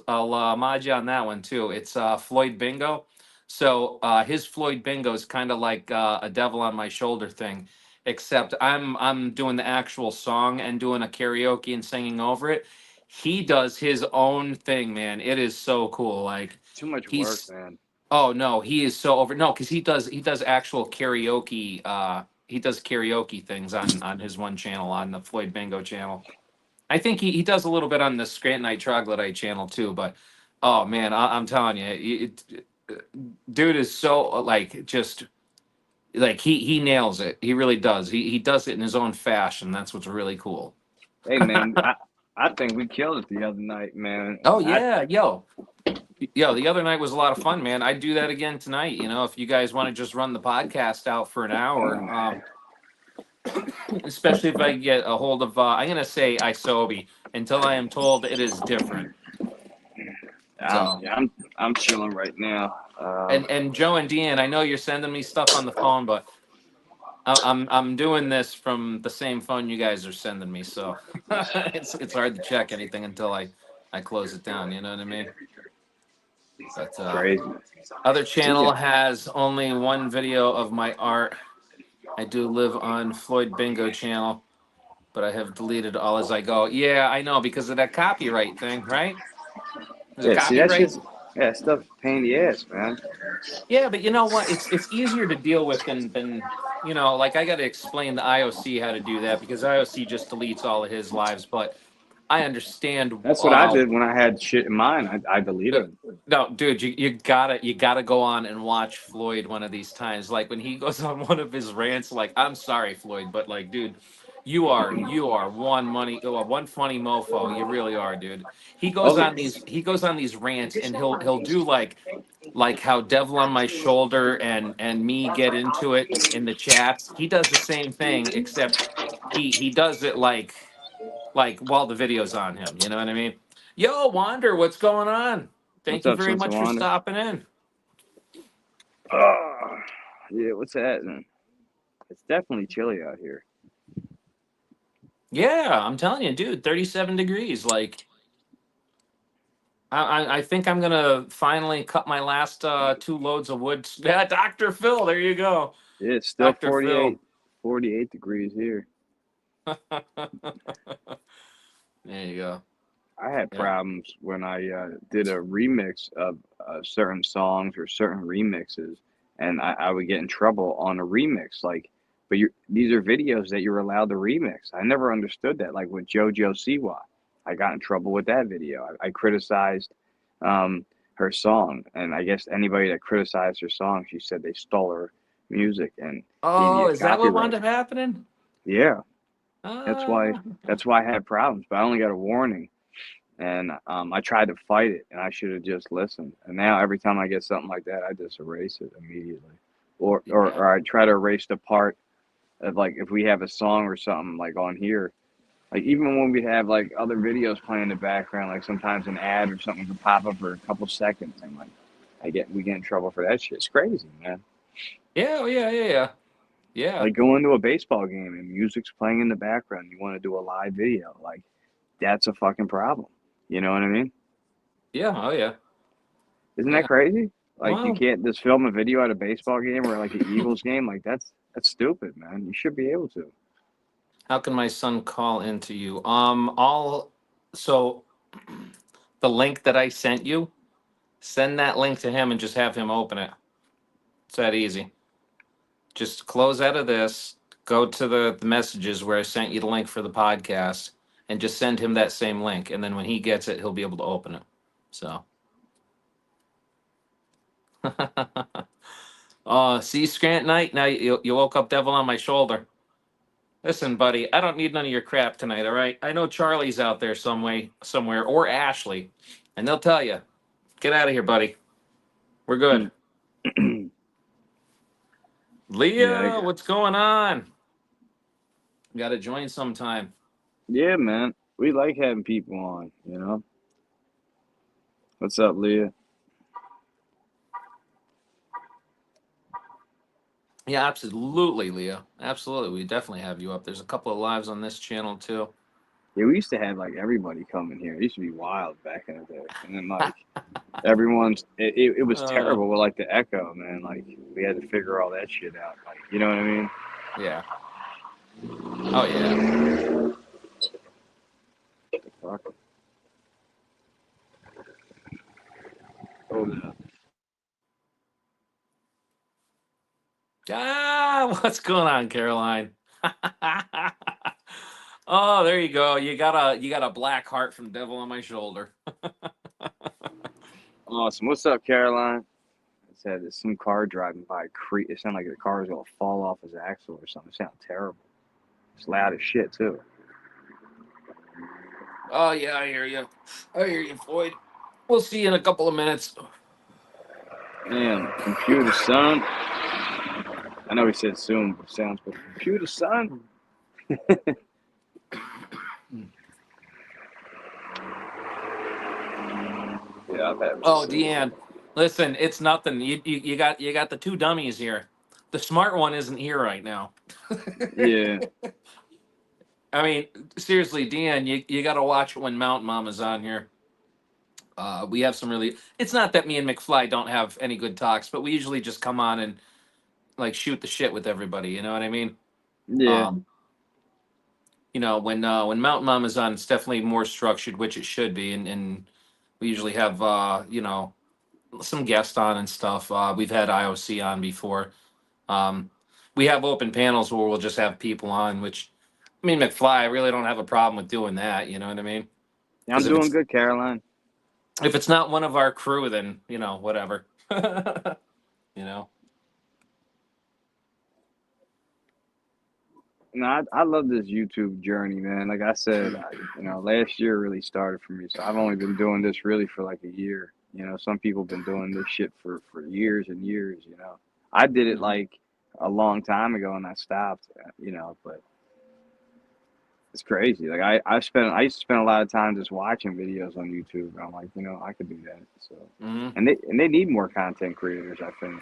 Speaker 2: I'll mod you on that one too. It's Floyd Bingo. So his Floyd Bingo is kind of like a devil on my shoulder thing, except I'm doing the actual song and doing a karaoke and singing over it. He does his own thing, man. It is so cool. Like
Speaker 1: Too much work,
Speaker 2: he's
Speaker 1: man.
Speaker 2: oh no, he is so over no because he does actual karaoke he does karaoke things on his one channel, on the Floyd Bingo channel. I think he does a little bit on the Scrantonite Troglodyte channel too. But oh man, I'm telling you, dude is so like just like he nails it. He really does. He does it in his own fashion. That's what's really cool.
Speaker 1: Hey man, I think we killed it the other night, man.
Speaker 2: Oh yeah, yo, the other night was a lot of fun, man. I'd do that again tonight. You know, if you guys want to just run the podcast out for an hour, especially if I get a hold of, I'm gonna say Isobi until I am told it is different. So,
Speaker 1: yeah, I'm chilling right now.
Speaker 2: and Joe and Dean, I know you're sending me stuff on the phone, but I'm doing this from the same phone you guys are sending me, so it's hard to check anything until I close it down. You know what I mean? But
Speaker 1: Crazy.
Speaker 2: other
Speaker 1: So,
Speaker 2: channel
Speaker 1: yeah,
Speaker 2: has only one video of my art. I do live on Floyd Bingo channel, but I have deleted all as I go. Yeah, I know because of that copyright thing, right? There's a
Speaker 1: yeah. See, that's
Speaker 2: copyright.
Speaker 1: just yeah, stuff pain in the ass, man.
Speaker 2: Yeah, but you know what? It's easier to deal with than like I got to explain to IOC how to do that because IOC just deletes all of his lives. But I understand.
Speaker 1: That's what I did when I had shit in mine. I deleted them.
Speaker 2: No, dude, you gotta go on and watch Floyd one of these times. Like when he goes on one of his rants, like I'm sorry, Floyd, but like, dude, you are one funny mofo. You really are, dude.
Speaker 1: Oh yeah.
Speaker 2: He goes on these rants and he'll do like how Devil on My Shoulder and me get into it in the chats. He does the same thing, except he does it like while the video's on him. You know what I mean? Yo, Wander, what's going on?
Speaker 1: What's
Speaker 2: Thank you
Speaker 1: up,
Speaker 2: very
Speaker 1: Sensei
Speaker 2: much for
Speaker 1: Wanda?
Speaker 2: stopping in.
Speaker 1: Oh, yeah. What's that, man? It's definitely chilly out here.
Speaker 2: Yeah, I'm telling you, dude, 37 degrees. Like I think I'm gonna finally cut my last 2 loads of wood. Yeah, Dr. Phil, there you go.
Speaker 1: Yeah, it's still
Speaker 2: Dr. Phil.
Speaker 1: 48 degrees here.
Speaker 2: There you go.
Speaker 1: I had
Speaker 2: Yeah.
Speaker 1: problems when I did a remix of certain songs or certain remixes, and I would get in trouble on a remix. Like, but these are videos that you're allowed to remix. I never understood that. Like with JoJo Siwa, I got in trouble with that video. I criticized her song, and I guess anybody that criticized her song, she said they stole her music and gave me
Speaker 2: Oh,
Speaker 1: a
Speaker 2: is that what wound
Speaker 1: copyright.
Speaker 2: up happening?
Speaker 1: Yeah, that's why
Speaker 2: Uh,
Speaker 1: that's why I had problems. But I only got a warning and I tried to fight it, and I should have just listened. And now every time I get something like that, I just erase it immediately,
Speaker 2: yeah.
Speaker 1: or I try to erase the part of like if we have a song or something like on here, like even when we have like other videos playing in the background, like sometimes an ad or something can pop up for a couple seconds, and like we get in trouble for that shit. It's crazy, man.
Speaker 2: Yeah, oh, yeah. Yeah.
Speaker 1: Like going to a baseball game and music's playing in the background, you want to do a live video, like that's a fucking problem. You know what I mean?
Speaker 2: Yeah, oh yeah.
Speaker 1: Isn't that
Speaker 2: Yeah.
Speaker 1: crazy? Like you
Speaker 2: Well,
Speaker 1: can't just film a video at a baseball game or like an Eagles game. Like that's stupid, man. You should be able to.
Speaker 2: how can my son call into you? All so the link that I sent you, send that link to him and just have him open it. It's that easy. Just close out of this, go to the messages where I sent you the link for the podcast, and just send him that same link. And then when he gets it, he'll be able to open it. So, see, Scrantonite, now you woke up Devil on My Shoulder. Listen, buddy, I don't need none of your crap tonight, all right? I know Charlie's out there somewhere, or Ashley, and they'll tell you, get out of here, buddy. We're good.
Speaker 1: Yeah,
Speaker 2: Leah, what's going on? Got to join sometime.
Speaker 1: yeah, man. We like having people on. You know. What's up, Leah?
Speaker 2: Yeah, absolutely, Leah. Absolutely. We definitely have you up. There's a couple of lives on this channel too.
Speaker 1: Yeah, we used to have like everybody coming here. It used to be wild back in the day, and then like everyone's it was
Speaker 2: Uh,
Speaker 1: terrible with like the echo, man. Like we had to figure all that shit out. Like you know what I mean?
Speaker 2: yeah. Oh yeah.
Speaker 1: Fuck. Oh,
Speaker 2: Ah, What's going on, Caroline? Oh, there you go. You got a black heart from Devil on My Shoulder.
Speaker 1: Awesome. What's up, Caroline? I said there's some car driving by. It sounded like the car was gonna fall off his axle or something. It sounded terrible. It's loud as shit too.
Speaker 2: Oh yeah, I hear you. I hear you, Floyd. We'll see you in a couple of minutes.
Speaker 1: Damn, computer son. I know he said soon, but sounds but computer son. Yeah, I've had.
Speaker 2: Oh, Deanne, listen, it's nothing. You got the two dummies here. The smart one isn't here right now.
Speaker 1: Yeah.
Speaker 2: I mean, seriously, Deanne, you got to watch when Mountain Mama's on here. We have some really. It's not that me and McFly don't have any good talks, but we usually just come on and like shoot the shit with everybody. You know what I mean?
Speaker 1: Yeah.
Speaker 2: Um, when Mountain Mama's on, it's definitely more structured, which it should be, and we usually have some guests on and stuff. We've had IOC on before. Um, we have open panels where we'll just have people on, which I mean, McFly, I really don't have a problem with doing that. You know what I mean?
Speaker 1: Yeah, I'm
Speaker 2: Because
Speaker 1: doing good, Caroline.
Speaker 2: if it's not one of our crew, then whatever. you know.
Speaker 1: No, I love this YouTube journey, man. Like I said, last year really started for me. So I've only been doing this really for like a year. Some people have been doing this shit for years and years. I did it
Speaker 2: Mhm.
Speaker 1: like a long time ago and I stopped. But it's crazy. Like I used to spend a lot of time just watching videos on YouTube. And I'm like, I could do that. So
Speaker 2: Mhm.
Speaker 1: and they need more content creators, I think.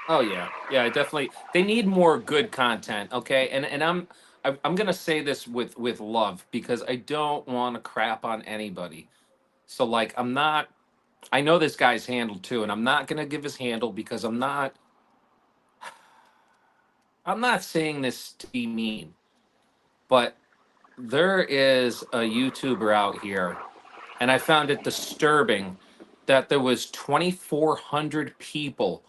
Speaker 2: Oh yeah, yeah. Definitely, they need more good content. Okay, and I'm gonna say this with love because I don't want to crap on anybody. So like, I'm not. I know this guy's handle too, and I'm not gonna give his handle because I'm not. I'm not saying this to be mean, but there is a YouTuber out here, and I found it disturbing that there was 2,400 people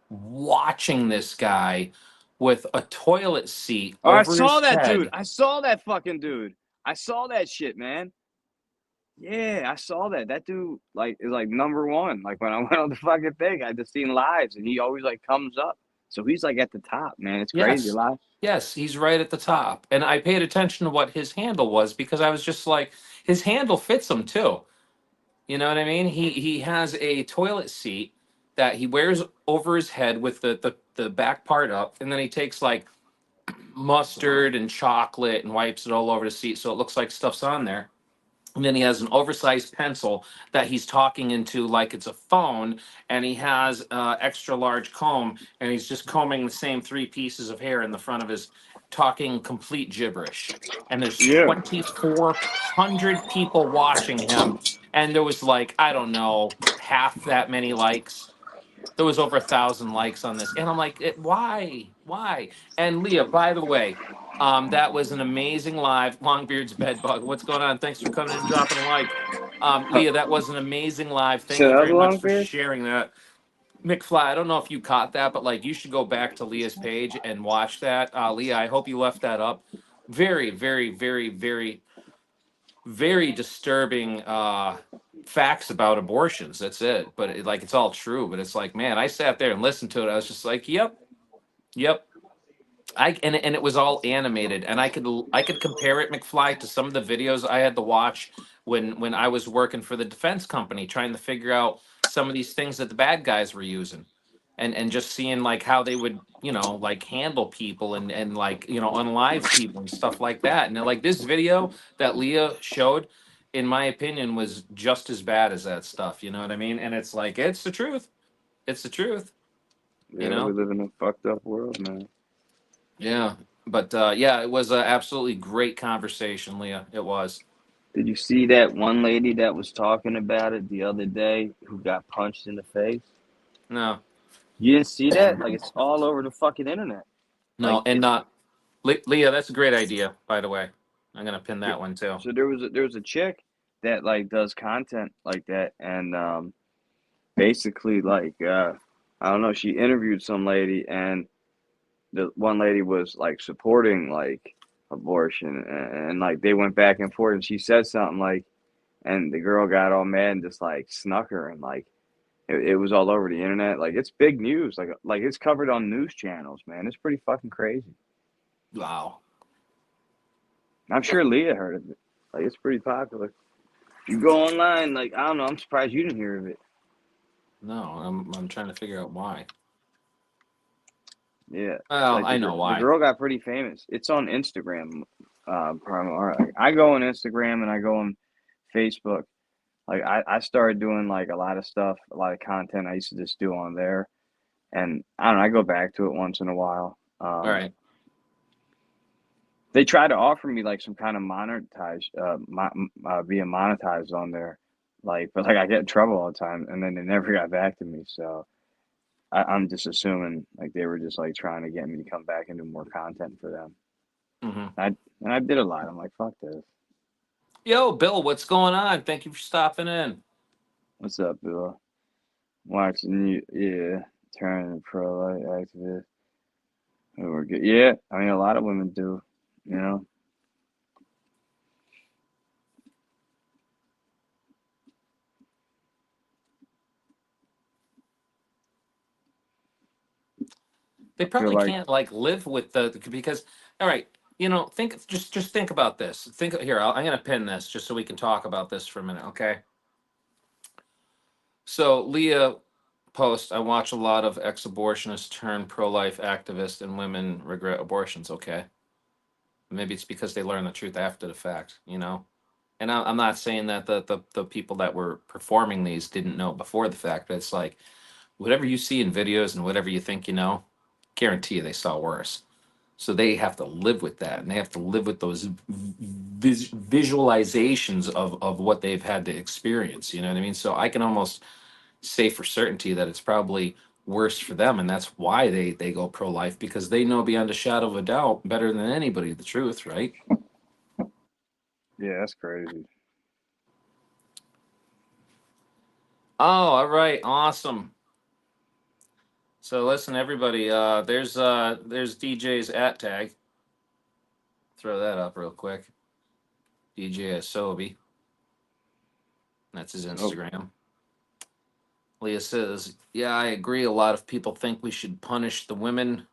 Speaker 2: watching this guy with a toilet seat
Speaker 1: Oh, I
Speaker 2: over
Speaker 1: saw
Speaker 2: his
Speaker 1: that dude.
Speaker 2: head.
Speaker 1: I saw that fucking dude. I saw that shit, man. Yeah, I saw that. That dude like is like number one. Like when I went on the fucking thing, I just seen lives and he always like comes up. So he's like at the top, man. It's crazy.
Speaker 2: Yes,
Speaker 1: Live.
Speaker 2: yes, he's right at the top. And I paid attention to what his handle was because I was just like, his handle fits him too. You know what I mean? He has a toilet seat that he wears over his head with the back part up, and then he takes like mustard and chocolate and wipes it all over the seat so it looks like stuff's on there. And then he has an oversized pencil that he's talking into like it's a phone, and he has extra large comb, and he's just combing the same three pieces of hair in the front of his, talking complete gibberish. And there's
Speaker 1: Yeah.
Speaker 2: 2,400 people watching him, and there was like, I don't know, half that many likes. There was over 1,000 likes on this, and I'm like, why? And Leah, by the way, that was an amazing live. Longbeard's bed bug. What's going on? Thanks for coming in and dropping a like. Leah, that was an amazing live. Thank
Speaker 1: So
Speaker 2: you
Speaker 1: that was
Speaker 2: very
Speaker 1: a
Speaker 2: much
Speaker 1: long
Speaker 2: for
Speaker 1: beard?
Speaker 2: sharing that. McFly, I don't know if you caught that, but like you should go back to Leah's page and watch that. Leah, I hope you left that up. Very, very, very, very, very disturbing facts about abortions. That's it. But like it's all true. But it's like, man, I sat there and listened to it. I was just like, yep, yep. And it was all animated, and I could compare it, McFly, to some of the videos I had to watch when I was working for the defense company, trying to figure out some of these things that the bad guys were using, and just seeing like how they would like handle people and like unlive people and stuff like that. And like this video that Leah showed, in my opinion, was just as bad as that stuff. You know what I mean? And it's like it's the truth. It's the truth. You
Speaker 1: Yeah, we
Speaker 2: know.
Speaker 1: live in a fucked up world, man.
Speaker 2: Yeah, but yeah, it was an absolutely great conversation, Leah. It was.
Speaker 1: Did you see that one lady that was talking about it the other day who got punched in the face?
Speaker 2: No,
Speaker 1: You didn't see that? Like it's all over the fucking internet. Like
Speaker 2: no, and
Speaker 1: it's
Speaker 2: Leah, that's a great idea, by the way. I'm gonna pin
Speaker 1: yeah.
Speaker 2: that one too.
Speaker 1: So there was a chick that like does content like that and basically like I don't know, she interviewed some lady and the one lady was like supporting like abortion, and like they went back and forth, and she said something like, and the girl got all mad and just like snuck her, and like it was all over the internet. Like it's big news. Like it's covered on news channels, man. It's pretty fucking crazy.
Speaker 2: Wow.
Speaker 1: I'm sure Leah heard of it. Like it's pretty popular. You go online, like I don't know. I'm surprised you didn't hear of it.
Speaker 2: No, I'm trying to figure out why.
Speaker 1: Yeah,
Speaker 2: Well,
Speaker 1: like
Speaker 2: I know
Speaker 1: the
Speaker 2: why.
Speaker 1: girl got pretty famous. It's on Instagram. I go on Instagram and I go on Facebook. Like I started doing like a lot of stuff, a lot of content I used to just do on there, and I don't know. I go back to it once in a while.
Speaker 2: All right.
Speaker 1: They try to offer me like some kind of being monetized on there, like, but like I get in trouble all the time, and then they never got back to me. So I'm just assuming like they were just like trying to get me to come back and do more content for them.
Speaker 2: Hmm.
Speaker 1: And I did a lot. I'm like, fuck this.
Speaker 2: Yo, Bill, what's going on? Thank you for stopping in.
Speaker 1: What's up, Bill? Watching you, yeah, turning pro life activist. Oh, we're good. Yeah, I mean, a lot of women do, you know.
Speaker 2: They
Speaker 1: I feel
Speaker 2: probably
Speaker 1: like,
Speaker 2: can't like live with the because all right, think just think about this. Think here, I'm going to pin this just so we can talk about this for a minute, okay? So Leah post, I watch a lot of ex-abortionists turn pro-life activists and women regret abortions, okay? Maybe it's because they learn the truth after the fact, you know? And I'm not saying that the people that were performing these didn't know before the fact, but it's like whatever you see in videos and whatever you think you know, guarantee you they saw worse. So they have to live with that, and they have to live with those visualizations of what they've had to experience. You know what I mean? So I can almost say for certainty that it's probably worse for them, and that's why they go pro life because they know beyond a shadow of a doubt better than anybody the truth, right?
Speaker 1: yeah, that's crazy.
Speaker 2: Oh, all right, awesome. So listen, everybody. There's DJ's at tag. Throw that up real quick. DJ Asobi. That's his
Speaker 1: Oh,
Speaker 2: Instagram. Leah says, "Yeah, I agree. A lot of people think we should punish the women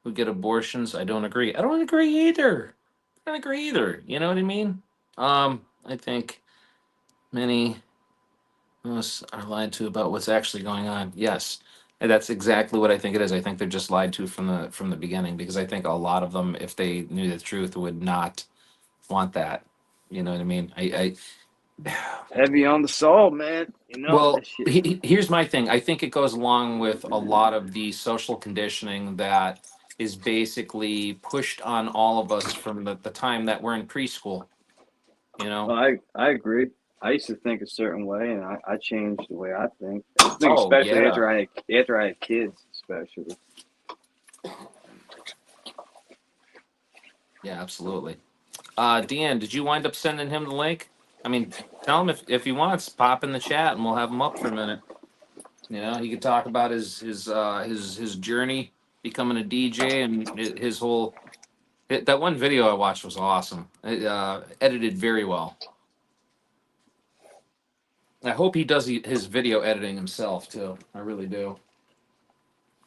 Speaker 2: who get abortions. I don't agree. I don't agree either. I don't agree either. You know what I mean? I think many of us are lied to about what's actually going on. Yes, and that's exactly what I think it is. I think they're just lied to from the beginning because I think a lot of them, if they knew the truth, would not want that. You know what I mean?
Speaker 1: heavy on the salt, man. You know
Speaker 2: Well,
Speaker 1: that shit.
Speaker 2: here's my thing. I think it goes along with a lot of the social conditioning that is basically pushed on all of us from the time that we're in preschool. You know?
Speaker 1: Well, I agree. I used to think a certain way, and I changed the way I think. I think
Speaker 2: Oh
Speaker 1: especially
Speaker 2: yeah,
Speaker 1: after I had kids, especially.
Speaker 2: yeah, absolutely. Deanne, did you wind up sending him the link? I mean, tell him if he wants, pop in the chat and we'll have him up for a minute. You know, he could talk about his journey becoming a DJ and his whole. That one video I watched was awesome. Edited very well. I hope he does his video editing himself too. I really do.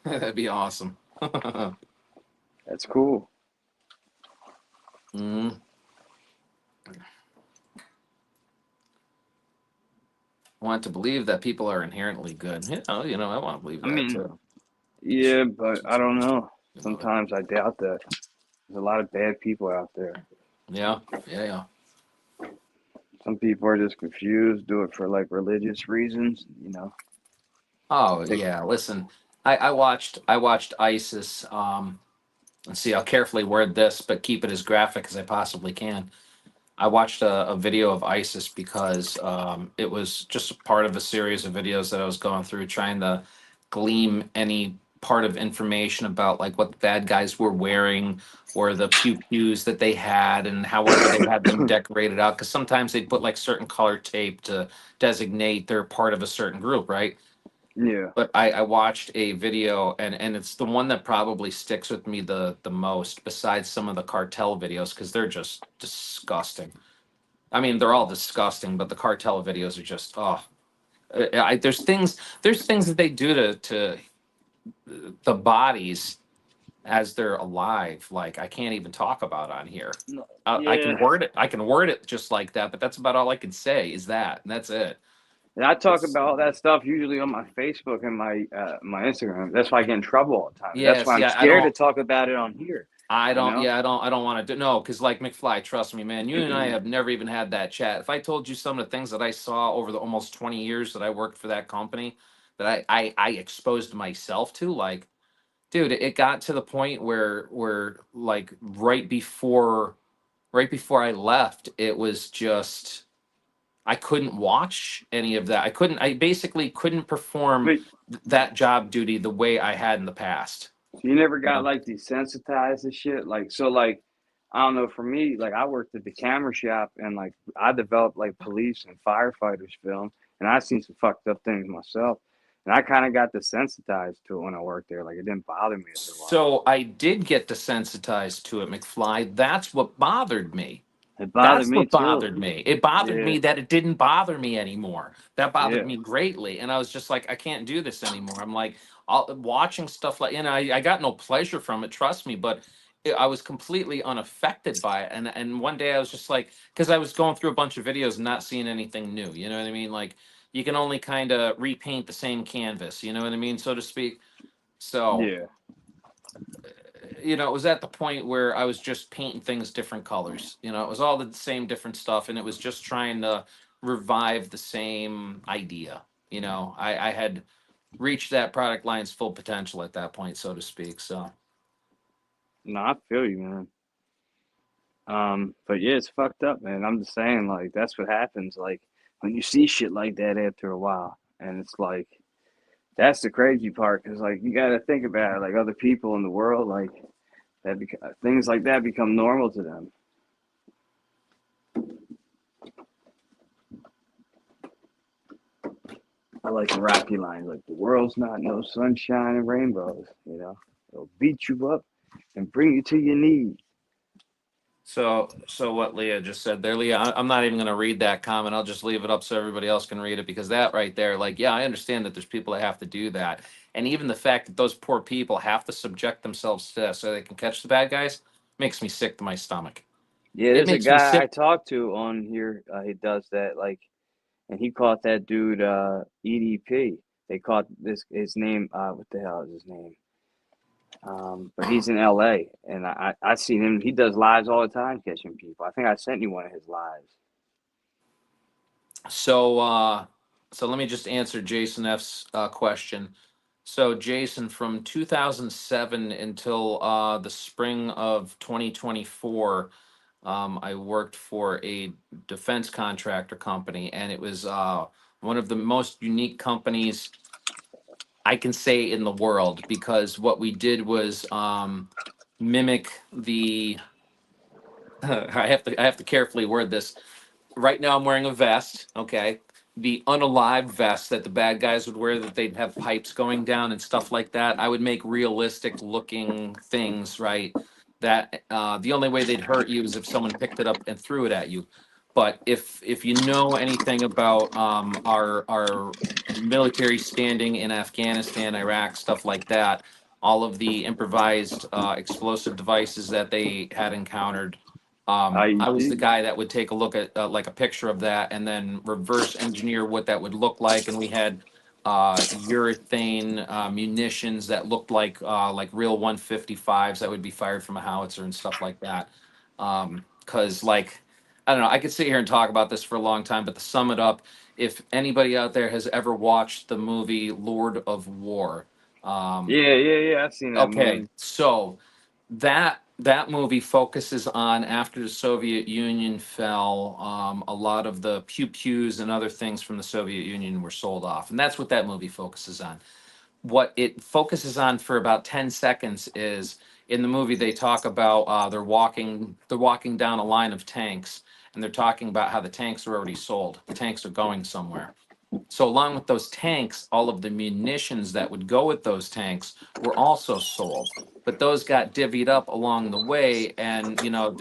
Speaker 2: That'd be awesome.
Speaker 1: That's cool.
Speaker 2: Mm. I want to believe that people are inherently good. I want to believe
Speaker 1: I
Speaker 2: that
Speaker 1: mean,
Speaker 2: too.
Speaker 1: yeah, but I don't know.
Speaker 2: You know,
Speaker 1: Sometimes I doubt that. There's a lot of bad people out there.
Speaker 2: yeah, yeah, yeah.
Speaker 1: Some people are just confused, do it for like religious reasons, you know.
Speaker 2: Oh
Speaker 1: Take,
Speaker 2: yeah. Listen, I watched ISIS. Let's see. I'll carefully word this, but keep it as graphic as I possibly can. I watched a video of ISIS because it was just a part of a series of videos that I was going through trying to glean any part of information about like what the bad guys were wearing or the pew pews that they had and however they had them decorated out. Because sometimes they'd put like certain color tape to designate they're part of a certain group, right?
Speaker 1: Yeah.
Speaker 2: But I watched a video, and it's the one that probably sticks with me the most, besides some of the cartel videos, because they're just disgusting. I mean, they're all disgusting, but the cartel videos are just there's things that they do to the bodies as they're alive. Like I can't even talk about on here.
Speaker 1: No,
Speaker 2: I can
Speaker 1: yeah.
Speaker 2: word it. I can word it just like that, but that's about all I can say is that, and that's it.
Speaker 1: And I talk
Speaker 2: It's
Speaker 1: about all that stuff usually on my Facebook and my Instagram. That's why I get in trouble all the time. That's
Speaker 2: yeah.
Speaker 1: why
Speaker 2: See,
Speaker 1: I'm
Speaker 2: I
Speaker 1: scared to
Speaker 2: don't.
Speaker 1: talk about it on here.
Speaker 2: I
Speaker 1: You
Speaker 2: don't.
Speaker 1: know?
Speaker 2: Yeah, I don't want to do no, because like McFly, trust me, man. You and I have never even had that chat. If I told you some of the things that I saw over the almost 20 years that I worked for that company, that I exposed myself to, like, dude, it got to the point where like right before I left, it was just I couldn't watch any of that. I basically couldn't perform
Speaker 1: But
Speaker 2: that job duty the way I had in the past.
Speaker 1: you never
Speaker 2: You
Speaker 1: got
Speaker 2: know?
Speaker 1: like desensitized to shit. Like so, like I don't know. For me, like I worked at the camera shop and like I developed like police and firefighters film, and I seen some fucked up things myself. And I kind of got desensitized to it when I worked there. Like it didn't bother me after a while.
Speaker 2: So I did get desensitized to it, McFly. That's what bothered me.
Speaker 1: It bothered
Speaker 2: That's
Speaker 1: me
Speaker 2: what
Speaker 1: too.
Speaker 2: bothered me. It bothered
Speaker 1: Yeah,
Speaker 2: me that it didn't bother me anymore. That bothered
Speaker 1: yeah.
Speaker 2: me greatly. And I was just like, I can't do this anymore. I'm like, watching stuff like, I got no pleasure from it, trust me, but I was completely unaffected by it. And one day I was just like, because I was going through a bunch of videos and not seeing anything new. You know what I mean? Like, you can only kind of repaint the same canvas, you know what I mean, so to speak. So
Speaker 1: Yeah.
Speaker 2: it was at the point where I was just painting things different colors. It was all the same different stuff, and it was just trying to revive the same idea. I had reached that product line's full potential at that point, so to speak. So
Speaker 1: No, I feel you, man. But yeah, it's fucked up, man. I'm just saying, like, that's what happens, like, when you see shit like that after a while. And it's like, that's the crazy part, because, like, you got to think about it, like, other people in the world, like, things like that become normal to them. I like the Rocky line, like, the world's not no sunshine and rainbows, you know? It'll beat you up and bring you to your knees.
Speaker 2: so what Leah just said there, Leah, I'm not even going to read that comment. I'll just leave it up so everybody else can read it, because that right there, like, yeah, I understand that there's people that have to do that, and even the fact that those poor people have to subject themselves to that so they can catch the bad guys makes me sick to my stomach.
Speaker 1: Yeah,
Speaker 2: It
Speaker 1: there's a
Speaker 2: makes me
Speaker 1: guy I
Speaker 2: sick.
Speaker 1: talked to on here. He does that, like, and he caught that dude EDP. They caught this his name. What the hell is his name? But he's in LA, and I seen him. He does lives all the time catching people. I think I sent you one of his lives.
Speaker 2: So, so let me just answer Jason F's question. So, Jason, from 2007 until the spring of 2024, I worked for a defense contractor company, and it was one of the most unique companies I can say in the world, because what we did was mimic the. I have to carefully word this. Right now I'm wearing a vest, okay? The unalived vest that the bad guys would wear, that they'd have pipes going down and stuff like that. I would make realistic looking things, right? That the only way they'd hurt you is if someone picked it up and threw it at you. But if you know anything about our military standing in Afghanistan, Iraq, stuff like that, all of the improvised explosive devices that they had encountered, I was the
Speaker 1: IED.
Speaker 2: guy that would take a look at like a picture of that and then reverse engineer what that would look like. And we had urethane munitions that looked like real 155s that would be fired from a howitzer and stuff like that. Because like I don't know, I could sit here and talk about this for a long time, but to sum it up, if anybody out there has ever watched the movie Lord of War, um,
Speaker 1: Yeah, yeah, yeah. I've seen that
Speaker 2: okay,
Speaker 1: movie.
Speaker 2: so that movie focuses on after the Soviet Union fell, a lot of the pew pews and other things from the Soviet Union were sold off, and that's what that movie focuses on. What it focuses on for about 10 seconds is in the movie they talk about they're walking down a line of tanks, and they're talking about how the tanks are already sold. The tanks are going somewhere. So along with those tanks, all of the munitions that would go with those tanks were also sold. But those got divvied up along the way, and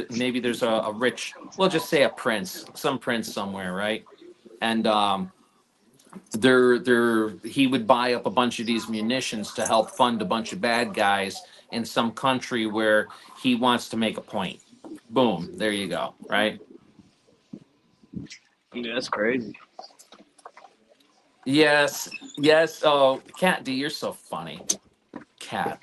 Speaker 2: maybe there's a rich, we'll just say a prince, some prince somewhere, right? And he would buy up a bunch of these munitions to help fund a bunch of bad guys in some country where he wants to make a point. Boom, there you go, right?
Speaker 1: Yeah, that's crazy.
Speaker 2: Yes, yes. Oh, Cat D, you're so funny. Cat.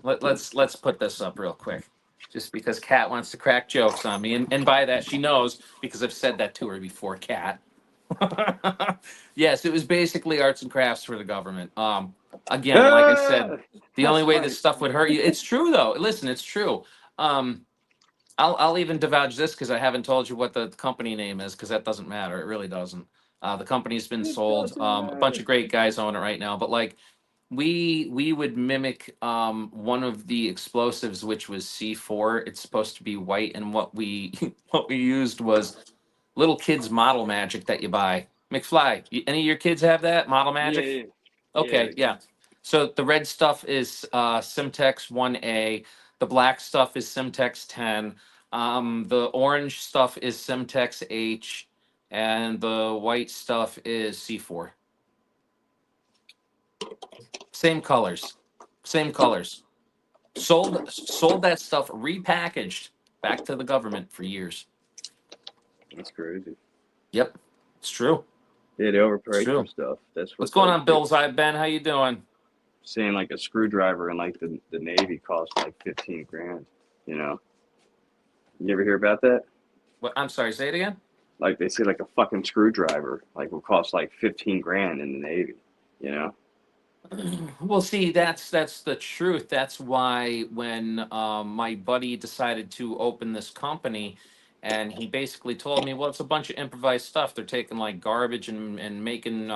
Speaker 2: Let's put this up real quick. Just because Cat wants to crack jokes on me. And by that she knows because I've said that to her before, Cat. Yes, it was basically arts and crafts for the government. Again, like I said,
Speaker 1: Ah,
Speaker 2: the
Speaker 1: that's
Speaker 2: only way
Speaker 1: funny.
Speaker 2: this stuff would hurt you. It's true though. Listen, it's true. Um, I'll even divulge this because I haven't told you what the company name is because that doesn't matter. It really doesn't. The company's been
Speaker 1: It
Speaker 2: sold.
Speaker 1: doesn't
Speaker 2: A bunch
Speaker 1: matter.
Speaker 2: of great guys own it right now. But like we would mimic one of the explosives, which was C4. It's supposed to be white, and what we what we used was little kids model magic that you buy. McFly, any of your kids have that model
Speaker 1: Yeah,
Speaker 2: magic?
Speaker 1: yeah, yeah.
Speaker 2: Okay, yeah. So the red stuff is Simtex 1A. The black stuff is Simtex 10. The orange stuff is Simtex H, and the white stuff is C4. Same colors, same colors. Sold that stuff repackaged back to the government for years.
Speaker 1: That's crazy.
Speaker 2: Yep, it's true.
Speaker 1: Yeah, they
Speaker 2: It's
Speaker 1: overprice for
Speaker 2: true.
Speaker 1: stuff. That's
Speaker 2: What's
Speaker 1: what's
Speaker 2: going
Speaker 1: like
Speaker 2: on, Bill's Eye Ben? How you doing?
Speaker 1: saying like a screwdriver in like the Navy costs like 15 grand. You know, you ever hear about that?
Speaker 2: What? I'm sorry. Say it again.
Speaker 1: Like they say like a fucking screwdriver like will cost like 15 grand in the Navy. You know?
Speaker 2: Well, see, that's the truth. That's why when my buddy decided to open this company, and he basically told me, well, it's a bunch of improvised stuff. They're taking like garbage and making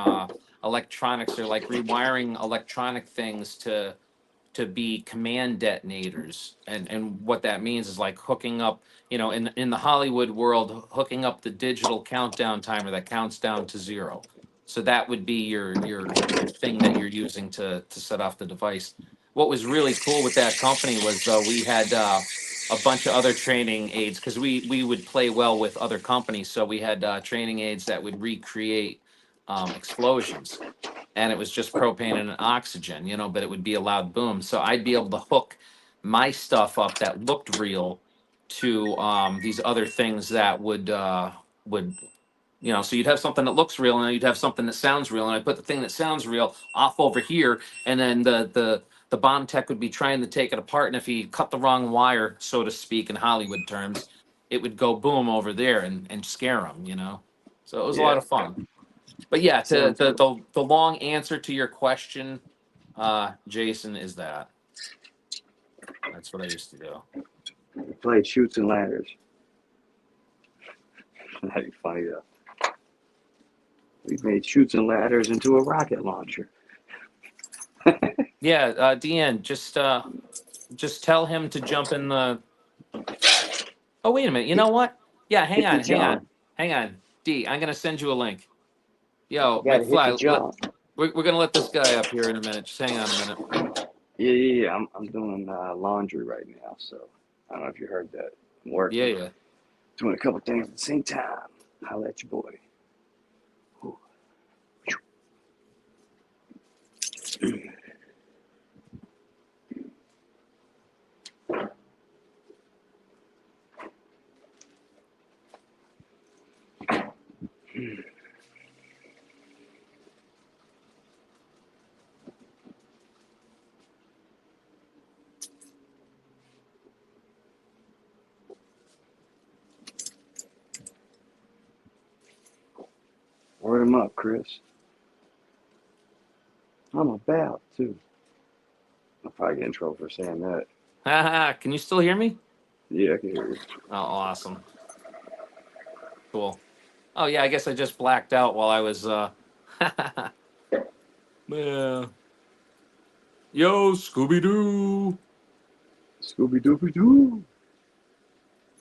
Speaker 2: electronics. They're like rewiring electronic things to be command detonators. And what that means is like hooking up, in the Hollywood world, hooking up the digital countdown timer that counts down to zero. So that would be your thing that you're using to set off the device. What was really cool with that company was we had a bunch of other training aids because we would play well with other companies. So we had training aids that would recreate explosions, and it was just propane and oxygen, but it would be a loud boom. So I'd be able to hook my stuff up that looked real to these other things that would so you'd have something that looks real and you'd have something that sounds real, and I put the thing that sounds real off over here, and then the bomb tech would be trying to take it apart, and if he cut the wrong wire, so to speak, in Hollywood terms, it would go boom over there and scare him. So it was a lot
Speaker 1: Yeah.
Speaker 2: of fun. But yeah, to
Speaker 1: Sounds cool.
Speaker 2: the long answer to your question, Jason, is that's what I used to do.
Speaker 1: We played shoots and ladders. That'd be funny though. We made shoots and ladders into a rocket launcher.
Speaker 2: Yeah, Deanne, just tell him to jump in the. Oh, wait a minute. You know what? Yeah, hang
Speaker 1: Hit the
Speaker 2: on, hang on,
Speaker 1: John.
Speaker 2: hang on. D, I'm gonna send you a link. Yo,
Speaker 1: You gotta hit the
Speaker 2: McFly,
Speaker 1: John.
Speaker 2: we're gonna let this guy up here in a minute. Just hang on a minute.
Speaker 1: Yeah. I'm doing laundry right now, so I don't know if you heard that. I'm
Speaker 2: Yeah,
Speaker 1: working,
Speaker 2: yeah.
Speaker 1: doing a couple things at the same time. Holla at your boy. Ooh. Word him up, Chris. I'm about to. I'll probably get in trouble for saying that.
Speaker 2: Haha, can you still hear me?
Speaker 1: Yeah, I can hear you.
Speaker 2: Oh, awesome. Cool. Oh yeah, I guess I just blacked out while I was yeah. Yo, Scooby Doo.
Speaker 1: Scooby Dooby Doo.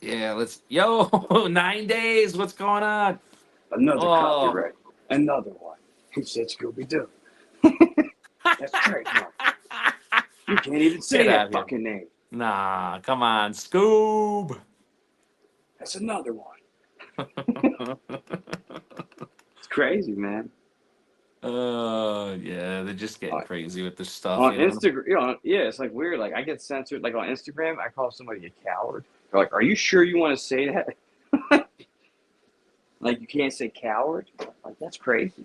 Speaker 2: Yeah, let's. Yo, 9 days. What's going on?
Speaker 1: Another
Speaker 2: Oh,
Speaker 1: copyright. Another one. He said Scooby Doo. That's trademark. You can't even say
Speaker 2: get out
Speaker 1: that
Speaker 2: of here.
Speaker 1: fucking name.
Speaker 2: Nah, come on, Scoob.
Speaker 1: That's another one. It's crazy, man.
Speaker 2: Yeah, they're just getting
Speaker 1: On,
Speaker 2: crazy with this stuff,
Speaker 1: on
Speaker 2: you know.
Speaker 1: Instagram, yeah, it's like weird. Like I get censored. Like on Instagram, I call somebody a coward. They're like, "Are you sure you want to say that?" Like you can't say coward. Like that's crazy.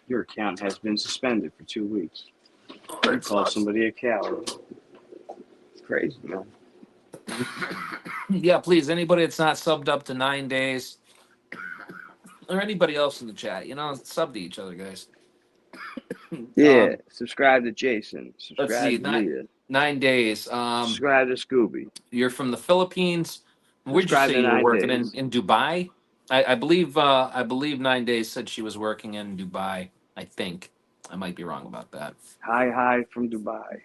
Speaker 1: Your account has been suspended for 2 weeks.
Speaker 2: Oh,
Speaker 1: You
Speaker 2: that
Speaker 1: call
Speaker 2: sucks.
Speaker 1: somebody a coward. It's crazy, man.
Speaker 2: Yeah, please, anybody that's not subbed up to 9 days, or anybody else in the chat, you know, sub to each other, guys.
Speaker 1: Yeah, subscribe to Jason.
Speaker 2: Let's see,
Speaker 1: Subscribe to Leah.
Speaker 2: 9 days.
Speaker 1: Subscribe to Scooby.
Speaker 2: You're from the Philippines. Where'd you
Speaker 1: Subscribe
Speaker 2: say
Speaker 1: to
Speaker 2: you were
Speaker 1: Nine
Speaker 2: working
Speaker 1: Days.
Speaker 2: in Dubai? I believe 9 days said she was working in Dubai. I think I might be wrong about that.
Speaker 1: Hi from Dubai,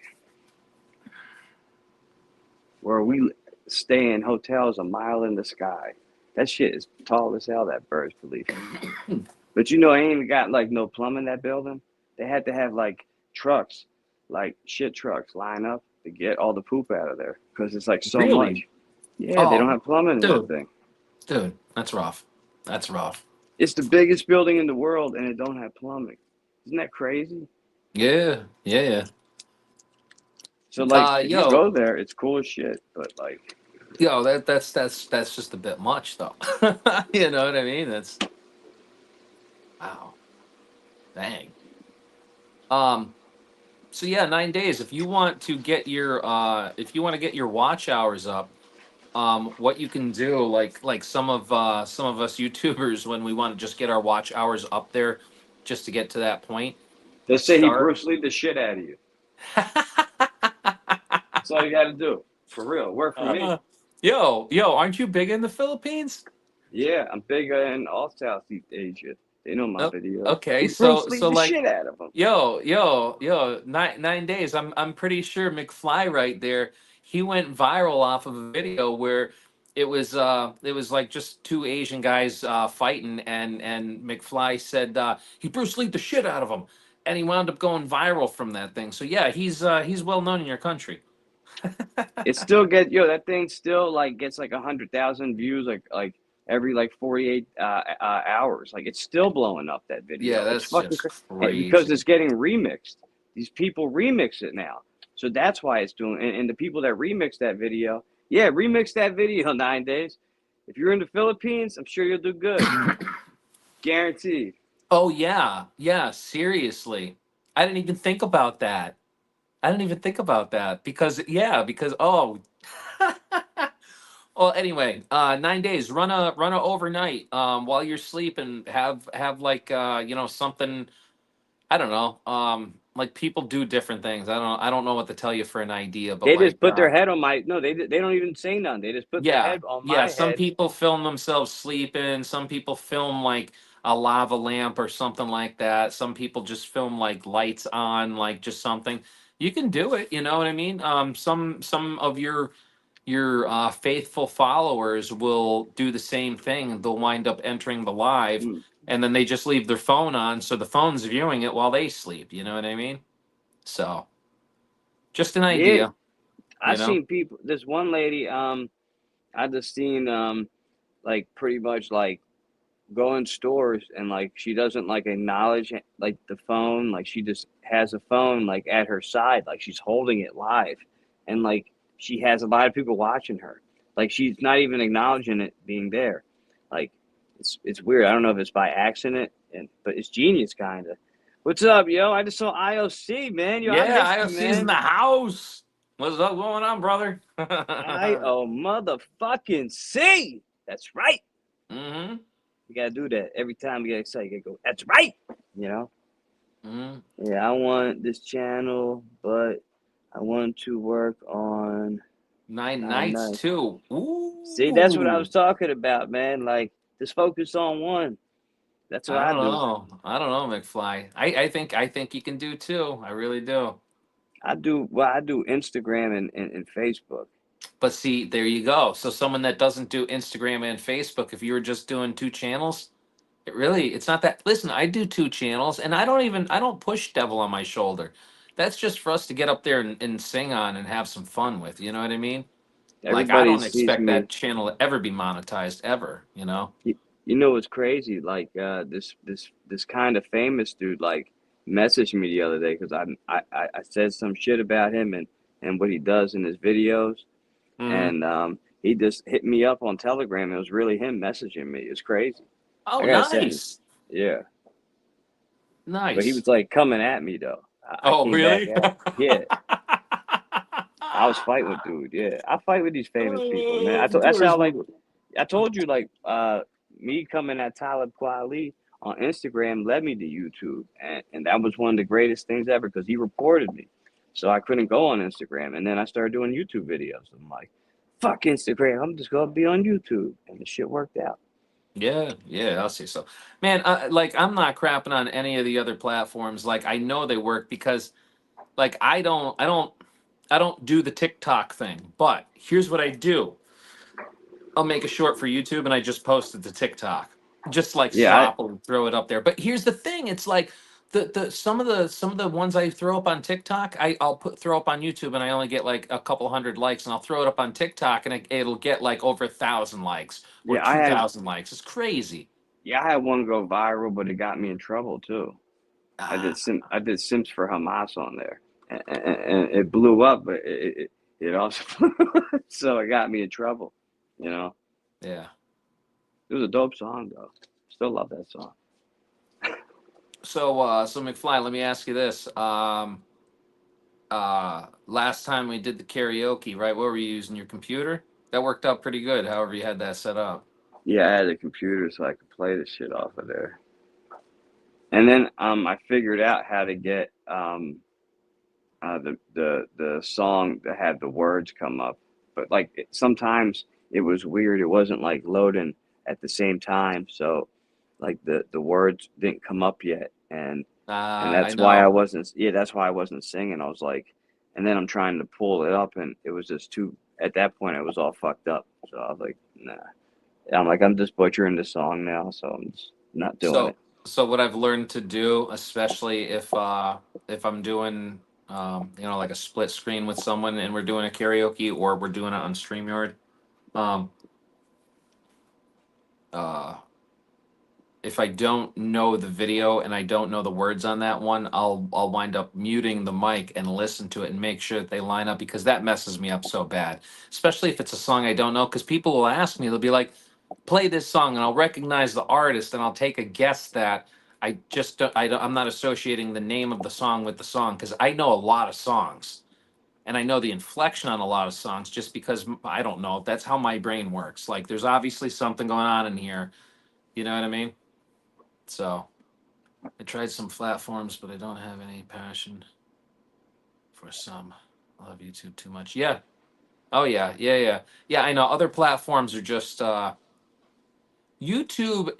Speaker 1: where we stay in hotels a mile in the sky. That shit is tall as hell. That Burj Khalifa. But you know, ain't even got like no plumbing in that building. They had to have like trucks, like shit trucks, line up to get all the poop out of there because it's like so
Speaker 2: Really?
Speaker 1: much. Yeah, they don't
Speaker 2: Oh,
Speaker 1: have plumbing in that
Speaker 2: dude,
Speaker 1: thing.
Speaker 2: dude, that's rough. That's rough.
Speaker 1: It's the biggest building in the world and it don't have plumbing. Isn't that crazy?
Speaker 2: Yeah, yeah,
Speaker 1: So
Speaker 2: yeah.
Speaker 1: like, if you
Speaker 2: Yo,
Speaker 1: go there, it's cool as shit. But like,
Speaker 2: yo, that's just a bit much, though. You know what I mean? That's wow, dang. Um, so yeah, 9 days. If you want to get your watch hours up, what you can do, like some of us YouTubers, when we want to just get our watch hours up there, just to get to that point,
Speaker 1: they say he
Speaker 2: start.
Speaker 1: Bruce Lee the shit out of you. That's all you got to do. For real. Work for me.
Speaker 2: Uh, yo, aren't you big in the Philippines?
Speaker 1: Yeah, I'm big in all Southeast Asia. They know my
Speaker 2: Oh,
Speaker 1: videos.
Speaker 2: okay,
Speaker 1: He Bruce Lee
Speaker 2: so
Speaker 1: the
Speaker 2: like,
Speaker 1: shit out of them.
Speaker 2: yo, 9 days. I'm pretty sure McFly right there. He went viral off of a video where it was like just two Asian guys fighting, and McFly said he Bruce Lee the shit out of him, and he wound up going viral from that thing. So yeah, he's well known in your country.
Speaker 1: It still get that thing still like gets like 100,000 views like every like 48 hours. Like it's still blowing up that
Speaker 2: Yeah,
Speaker 1: video. It's
Speaker 2: that's
Speaker 1: fucking
Speaker 2: just
Speaker 1: because
Speaker 2: crazy.
Speaker 1: it's getting remixed. These people remix it now, so that's why it's doing. And the people that remix that video, yeah, remix that video 9 days. If you're in the Philippines, I'm sure you'll do good, guaranteed.
Speaker 2: Oh yeah, yeah, seriously. I didn't even think about that. I didn't even think about that because well, anyway, 9 days. Run a overnight while you're sleeping. Have like something. I don't know. Like people do different things. I don't know what to tell you for an idea, but
Speaker 1: They just
Speaker 2: like
Speaker 1: put their head on my no. They don't even say none. They just put their
Speaker 2: yeah,
Speaker 1: head on
Speaker 2: yeah.
Speaker 1: my
Speaker 2: Some
Speaker 1: head.
Speaker 2: people film themselves sleeping. Some people film like a lava lamp or something like that. Some people just film like lights on, like just something. You can do it. You know what I mean? Some of your faithful followers will do the same thing. They'll wind up entering the live,
Speaker 1: Mm.
Speaker 2: and then they just leave their phone on, so the phone's viewing it while they sleep. You know what I mean? So just an
Speaker 1: Yeah,
Speaker 2: idea.
Speaker 1: I
Speaker 2: You know?
Speaker 1: seen people. This one lady, I just seen like pretty much like go in stores and like she doesn't like acknowledge like the phone, like she just has a phone like at her side, like she's holding it live, and like she has a lot of people watching her, like she's not even acknowledging it being there, like it's weird. I don't know if it's by accident, but it's genius kind of. What's up, yo? I just saw IOC, man. Yo, I
Speaker 2: Yeah,
Speaker 1: missed you,
Speaker 2: IOC's in
Speaker 1: man.
Speaker 2: the house. What's up going on, brother?
Speaker 1: IO motherfucking C. That's right.
Speaker 2: Mm-hmm.
Speaker 1: You gotta do that every time you get excited. You gotta go. That's right. You know.
Speaker 2: Mm-hmm.
Speaker 1: Yeah, I want this channel, but I want to work on
Speaker 2: Nine
Speaker 1: Nine
Speaker 2: nights
Speaker 1: Nights.
Speaker 2: too.
Speaker 1: See, that's what I
Speaker 2: Ooh.
Speaker 1: was talking about, man. Like, just focus on one. That's what
Speaker 2: I
Speaker 1: I
Speaker 2: don't
Speaker 1: do.
Speaker 2: know. I don't know, McFly. I think you can do too. I really do.
Speaker 1: I do Instagram and Facebook.
Speaker 2: But see, there you go. So someone that doesn't do Instagram and Facebook, if you were just doing two channels, it's not that. Listen, I do two channels, and I don't push Devil on my shoulder. That's just for us to get up there and sing on and have some fun with. You know what I mean? Like I
Speaker 1: Everybody
Speaker 2: don't
Speaker 1: sees
Speaker 2: expect
Speaker 1: me.
Speaker 2: that channel to ever be monetized ever. You know?
Speaker 1: You, you know what's crazy? Like this kind of famous dude like messaged me the other day because I said some shit about him and what he does in his videos,
Speaker 2: Hmm.
Speaker 1: and he just hit me up on Telegram. It was really him messaging me. It's crazy.
Speaker 2: Oh,
Speaker 1: I gotta send.
Speaker 2: nice,
Speaker 1: Yeah, but he
Speaker 2: nice.
Speaker 1: was like coming at me though. I
Speaker 2: Oh,
Speaker 1: came back
Speaker 2: really?
Speaker 1: at him. Yeah, I was fighting with dude. Yeah, I fight with these famous people, man.
Speaker 2: Of
Speaker 1: That's
Speaker 2: course,
Speaker 1: how like
Speaker 2: brother.
Speaker 1: I told you like me coming at Talib Kweli on Instagram led me to YouTube, and that was one of the greatest things ever because he reported me, so I couldn't go on Instagram, and then I started doing YouTube videos. I'm like, fuck Instagram, I'm just gonna be on YouTube, and the shit worked out.
Speaker 2: Yeah, yeah, I'll say so. Man, like I'm not crapping on any of the other platforms. Like I know they work because like I don't do the TikTok thing. But here's what I do. I'll make a short for YouTube and I just post it to TikTok. Just like
Speaker 1: Yeah,
Speaker 2: sloppily throw it up there. But here's the thing, it's like the some of the ones I throw up on TikTok, I'll throw up on YouTube and I only get like a couple hundred likes, and I'll throw it up on TikTok and it'll get like over 1,000 likes or
Speaker 1: yeah,
Speaker 2: 2,000 likes. It's crazy.
Speaker 1: I had one go viral, but it got me in trouble too.
Speaker 2: Ah,
Speaker 1: I did Sims for Hamas on there, and it blew up, but it also so it got me in trouble. You know,
Speaker 2: yeah.
Speaker 1: it was a dope song though. Still love that song.
Speaker 2: So McFly, let me ask you this. Last time we did the karaoke, right? What were you using, your computer? That worked out pretty good, however you had that set up.
Speaker 1: Yeah, I had a computer so I could play the shit off of there, and then I figured out how to get the song that had the words come up, but like sometimes it was weird. It wasn't like loading at the same time, so like the words didn't come up yet, and
Speaker 2: I
Speaker 1: that's why I
Speaker 2: know.
Speaker 1: wasn't. Yeah, that's why I wasn't singing. I was like, and then I'm trying to pull it up, and it was just too. At that point, it was all fucked up. So I was like, nah. I'm like, I'm just butchering the song now, so I'm just not doing it.
Speaker 2: So so what I've learned to do, especially if I'm doing like a split screen with someone and we're doing a karaoke or we're doing it on StreamYard, um uh if I don't know the video and I don't know the words on that one, I'll wind up muting the mic and listen to it and make sure that they line up, because that messes me up so bad. Especially if it's a song I don't know, because people will ask me, they'll be like, "Play this song," and I'll recognize the artist and I'll take a guess that I just I'm not associating the name of the song with the song, because I know a lot of songs and I know the inflection on a lot of songs just because I don't know. That's how my brain works. Like there's obviously something going on in here. You know what I mean? So. I tried some platforms, but I don't have any passion for some. I love YouTube too much. Yeah. Oh yeah. Yeah. Yeah. Yeah. I know other platforms are just YouTube.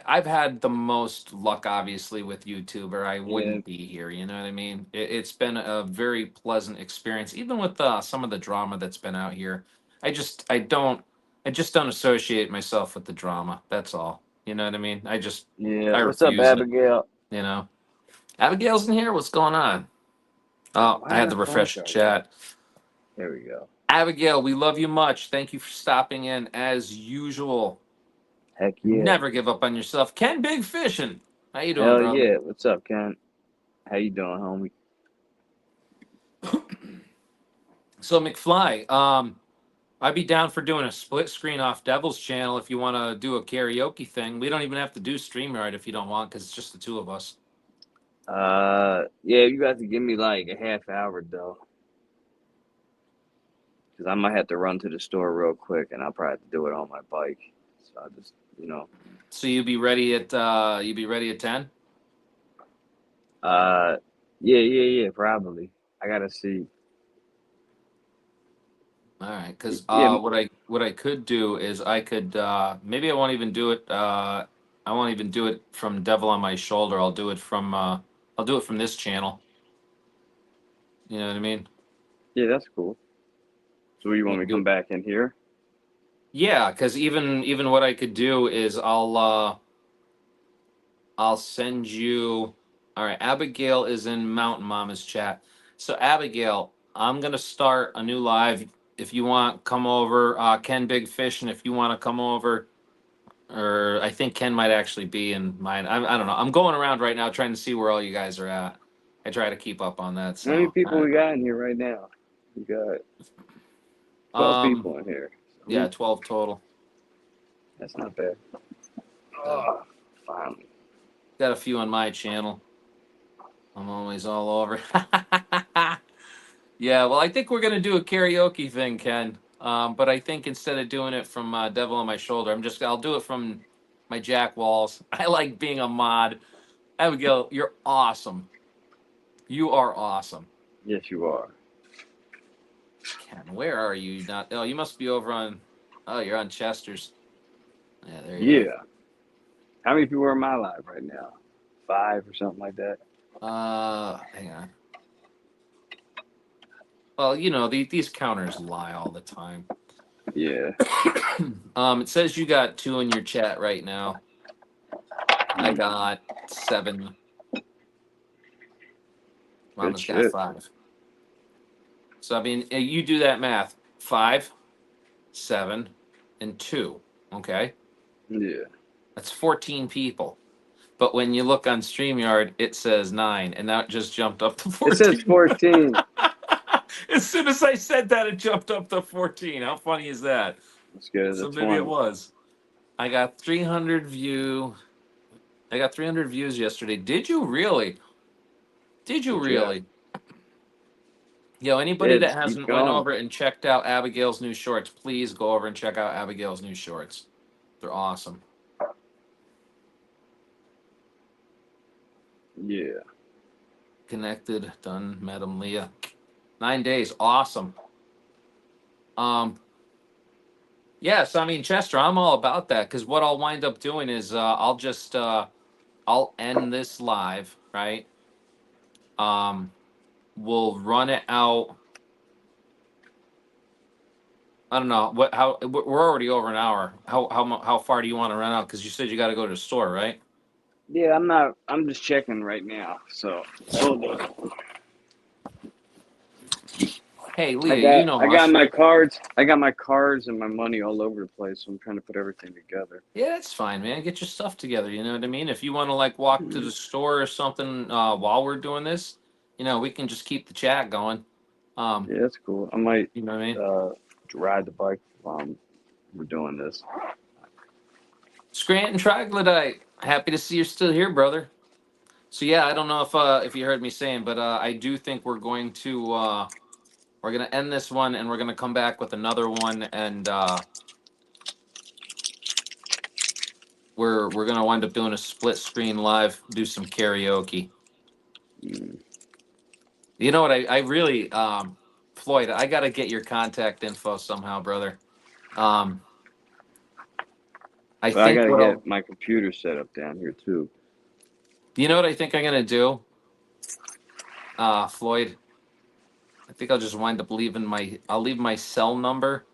Speaker 2: I've had the most luck, obviously, with YouTube, or I
Speaker 1: Yeah,
Speaker 2: wouldn't be here. You know what I mean? It's been a very pleasant experience, even with some of the drama that's been out here. I just I just don't associate myself with the drama. That's all. You know what I mean?
Speaker 1: yeah.
Speaker 2: I
Speaker 1: What's up,
Speaker 2: refuse it.
Speaker 1: Abigail?
Speaker 2: You know. Abigail's in here. What's going on? Oh, I
Speaker 1: Why
Speaker 2: had
Speaker 1: ain't
Speaker 2: to
Speaker 1: her phone
Speaker 2: refresh the
Speaker 1: charging?
Speaker 2: chat.
Speaker 1: There we go.
Speaker 2: Abigail, we love you much. Thank you for stopping in as usual.
Speaker 1: Heck yeah.
Speaker 2: Never give up on yourself. Ken Big Fishing. How you doing,
Speaker 1: Hell
Speaker 2: brother?
Speaker 1: yeah. What's up, Ken? How you doing, homie?
Speaker 2: So McFly, I'd be down for doing a split screen off Devil's channel if you want to do a karaoke thing. We don't even have to do StreamYard if you don't want, because it's just the two of us.
Speaker 1: Yeah, you got to give me like a half hour though, because I might have to run to the store real quick, and I'll probably have to do it on my bike. So I just,
Speaker 2: So you be ready at 10?
Speaker 1: uh, yeah, probably. I gotta see.
Speaker 2: All right, because
Speaker 1: Yeah,
Speaker 2: what I could do is I could maybe I won't even do it. I won't even do it from Devil on My Shoulder. I'll do it from this channel. You know what I mean?
Speaker 1: yeah, that's cool. So you want me to come back in here?
Speaker 2: Yeah, because even what I could do is I'll send you. All right, Abigail is in Mountain Mama's chat. So Abigail, I'm gonna start a new live. If you want, come over. Ken Big Fish, and if you want to come over, or I think Ken might actually be in mine. I don't know. I'm going around right now trying to see where all you guys are at. I try to keep up on that.
Speaker 1: How many
Speaker 2: So,
Speaker 1: people we got in here right now? We got 12
Speaker 2: um,
Speaker 1: people in here.
Speaker 2: yeah, 12 total.
Speaker 1: That's not bad. Oh, finally.
Speaker 2: Got a few on my channel. I'm always all over. Yeah, well, I think we're gonna do a karaoke thing, Ken. But I think instead of doing it from Devil on My Shoulder, I'll do it from my Jack Walls. I like being a mod. Abigail, you're awesome. You are awesome.
Speaker 1: Yes, you are.
Speaker 2: Ken, where are you? Not. Oh, you must be over on. Oh, you're on Chester's. Yeah, there you
Speaker 1: Yeah. How many people are in my live right now? 5 or something like that?
Speaker 2: are. Hang on. Well, these counters lie all the time.
Speaker 1: Yeah.
Speaker 2: It says you got 2 in your chat right now. I got 7. Mama's got
Speaker 1: shit.
Speaker 2: 5. So I mean, you do that math: 5, 7, and 2. Okay,
Speaker 1: Yeah.
Speaker 2: that's 14 people. But when you look on StreamYard, it says 9, and that just jumped up to 14.
Speaker 1: It says 14.
Speaker 2: As soon as I said that, it jumped up to 14. How funny is that?
Speaker 1: Let's get it
Speaker 2: So
Speaker 1: to
Speaker 2: maybe
Speaker 1: 20.
Speaker 2: it was. I got 300 view. I got 300 views yesterday. Did you really? Did you
Speaker 1: Good job.
Speaker 2: really? Yo, anybody
Speaker 1: Yeah,
Speaker 2: that
Speaker 1: just keep
Speaker 2: hasn't went
Speaker 1: going.
Speaker 2: over and checked out Abigail's new shorts, please go over and check out Abigail's new shorts. They're awesome.
Speaker 1: Yeah.
Speaker 2: Connected, done, Madam Leah. 9 days, awesome. Yes, I mean Chester, I'm all about that because what I'll wind up doing is I'll end this live, right? We'll run it out. I don't know how we're already over an hour. How far do you want to run out? Because you said you got to go to the store, right?
Speaker 1: Yeah, I'm just checking right now. So hold on.
Speaker 2: Hey, Leah, you know
Speaker 1: I got
Speaker 2: Mushroom.
Speaker 1: my cards. I got my cards and my money all over the place. So I'm trying to put everything together.
Speaker 2: Yeah, that's fine, man. Get your stuff together. You know what I mean? If you want to like walk to the store or something while we're doing this, we can just keep the chat going.
Speaker 1: Yeah, that's cool. I might
Speaker 2: You know what I mean?
Speaker 1: ride the bike while we're doing this.
Speaker 2: Scranton Troglodyte, happy to see you're still here, brother. So yeah, I don't know if you heard me saying, but I do think we're gonna end this one and we're gonna come back with another one, and we're gonna wind up doing a split screen live, do some karaoke.
Speaker 1: Mm.
Speaker 2: You know what? I really, Floyd, I got to get your contact info somehow, brother. Um, I
Speaker 1: But I
Speaker 2: think
Speaker 1: gotta
Speaker 2: what I'll,
Speaker 1: get my computer set up down here too.
Speaker 2: you know what I think I'm gonna do, Floyd. I think I'll just wind up I'll leave my cell number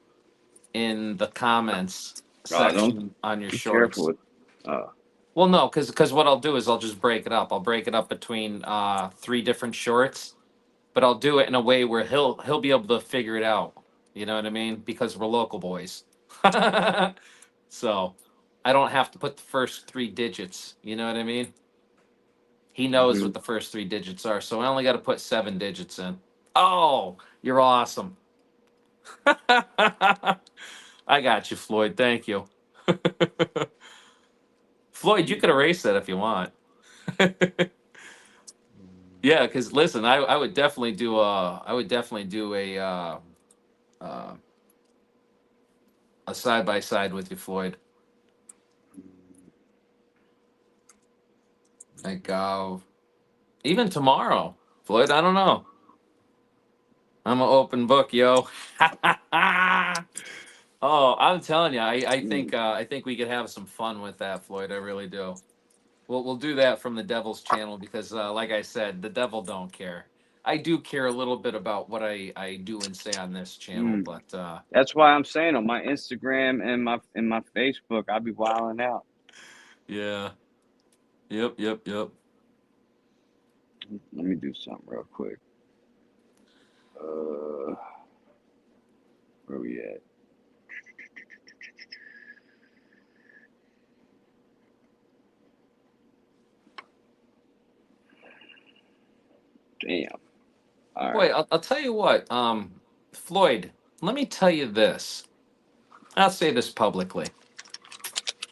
Speaker 2: in the comments
Speaker 1: Don't
Speaker 2: section on your
Speaker 1: be careful
Speaker 2: shorts.
Speaker 1: with. Uh,
Speaker 2: Well, no, because what I'll do is I'll just break it up. I'll break it up between 3 different shorts, but I'll do it in a way where he'll be able to figure it out. You know what I mean? Because we're local boys. So I don't have to put the first 3 digits. You know what I mean? He knows what
Speaker 1: mhm.
Speaker 2: the first 3 digits are. So I only got to put 7 digits in. Oh, you're awesome. I got you, Floyd. Thank you. Floyd, you could erase that if you want. Yeah, because listen, I would definitely do uh, a side by side with you, Floyd. Like even tomorrow, Floyd. I don't know. I'm an open book, yo. Oh, I'm telling you, I think we could have some fun with that, Floyd. I really do. We'll do that from the Devil's channel because, like I said, the Devil don't care. I do care a little bit about what I do and say on this channel,
Speaker 1: Mm.
Speaker 2: but
Speaker 1: That's why I'm saying on my Instagram and my Facebook, I'll be wilding out.
Speaker 2: yeah. Yep, yep, yep.
Speaker 1: Let me do something real quick. Uh, where we at? Damn. All
Speaker 2: Boy,
Speaker 1: right.
Speaker 2: I'll tell you what, Floyd, let me tell you this. I'll say this publicly.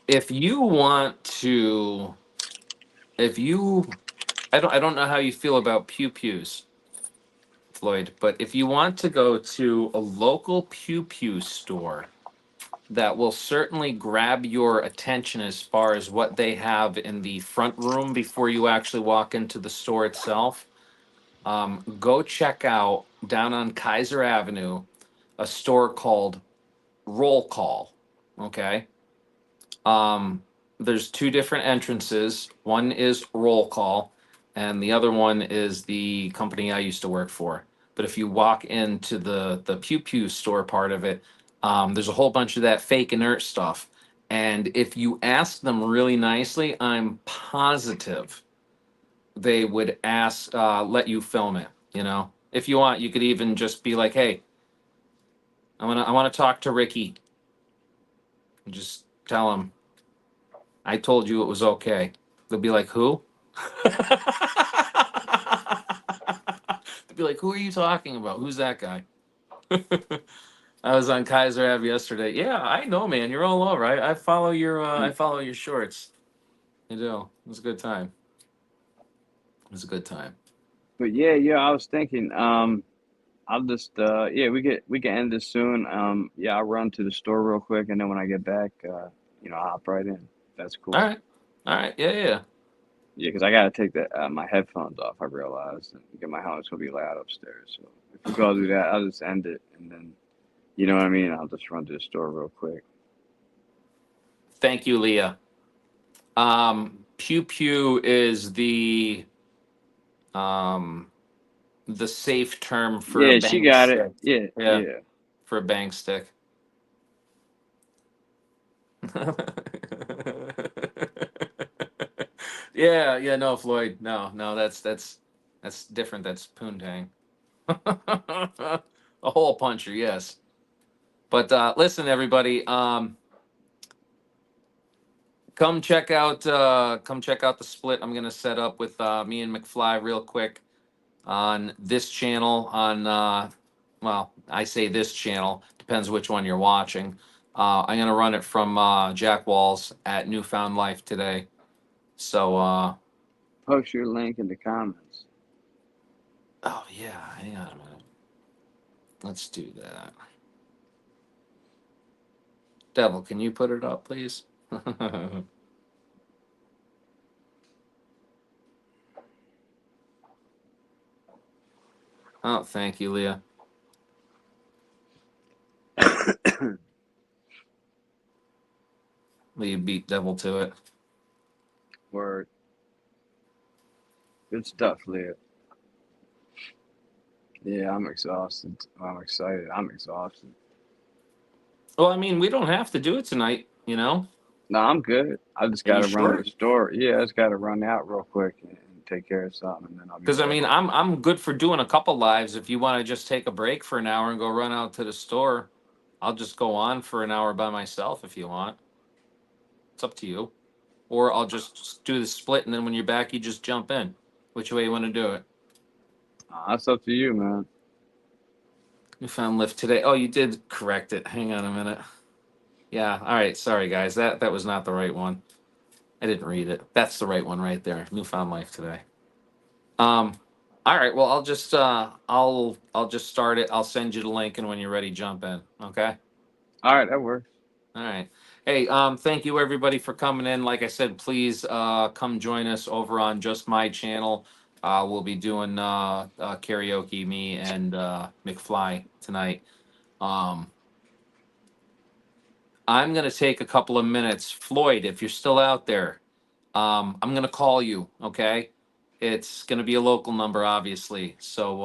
Speaker 2: If you want to, if you, I don't know how you feel about pew pews, Floyd, but if you want to go to a local pew pew store that will certainly grab your attention as far as what they have in the front room before you actually walk into the store itself, go check out down on Kaiser Avenue a store called Roll Call. Okay. There's two different entrances. One is Roll Call, and the other one is the company I used to work for. But if you walk into the Pew Pew store part of it, there's a whole bunch of that fake inert stuff. And if you ask them really nicely, I'm positive they would let you film it. You know, if you want, you could even just be like, "Hey, I want to talk to Ricky." And just tell him I told you it was okay. They'll be like, who? They'll be like, who are you talking about? Who's that guy? I was on Kaiser Ave yesterday. Yeah, I know, man. You're all over. I follow your shorts. You do. It was a good time. It was a good time.
Speaker 1: But yeah, yeah, I was thinking, I'll just yeah, we can end this soon. Yeah, I'll run to the store real quick and then when I get back, I'll hop right in. That's
Speaker 2: All
Speaker 1: cool.
Speaker 2: right. All right. Yeah, yeah.
Speaker 1: Yeah, because I gotta take my headphones off, I realized, and get my helmet's gonna be loud upstairs. So if we go do that, I'll just end it and then you know what I mean? I'll just run to the store real quick.
Speaker 2: Thank you, Leah. Pew pew is um the safe term for a
Speaker 1: Yeah, she
Speaker 2: bang
Speaker 1: got it.
Speaker 2: stick.
Speaker 1: Yeah,
Speaker 2: Yeah,
Speaker 1: yeah.
Speaker 2: for a bang stick. Yeah, yeah, no, Floyd. No, no, that's different. That's poontang. A hole puncher, yes. But listen, everybody, come check out the split I'm gonna set up with me and McFly real quick on this channel on well, I say this channel, depends which one you're watching. I'm gonna run it from Jack Walls at Newfound Life today. So
Speaker 1: Post your link in the comments.
Speaker 2: oh yeah, hang on a minute. Let's do that. Devil, can you put it up, please? Oh, thank you, Leah. Leah beat Devil to it.
Speaker 1: Word. Good stuff, Leah. Yeah, I'm exhausted. I'm excited. I'm exhausted.
Speaker 2: Well, I mean, we don't have to do it tonight, you know?
Speaker 1: No, I'm good. I just
Speaker 2: Are you
Speaker 1: gotta run to
Speaker 2: sure?
Speaker 1: the store. Yeah, I just gotta run out real quick and take care of something, and then I'll be
Speaker 2: Because I
Speaker 1: good.
Speaker 2: mean, I'm good for doing a couple lives. If you want to just take a break for an hour and go run out to the store, I'll just go on for an hour by myself if you want. It's up to you. Or I'll just do the split, and then when you're back, you just jump in. Which way you want to do it?
Speaker 1: That's up to you, man.
Speaker 2: You found lift today. Oh, you did correct it. Hang on a minute. Yeah. All right. Sorry, guys. That was not the right one. I didn't read it. That's the right one right there. Newfound life today. Um. All right. Well, I'll just start it. I'll send you the link, and when you're ready, jump in. Okay.
Speaker 1: All right, that works.
Speaker 2: All right. Hey, thank you everybody for coming in. Like I said, please come join us over on just my channel. We'll be doing karaoke, me and McFly tonight. Um, I'm gonna take a couple of minutes. Floyd, if you're still out there, I'm gonna call you. Okay. It's going to be a local number, obviously. So,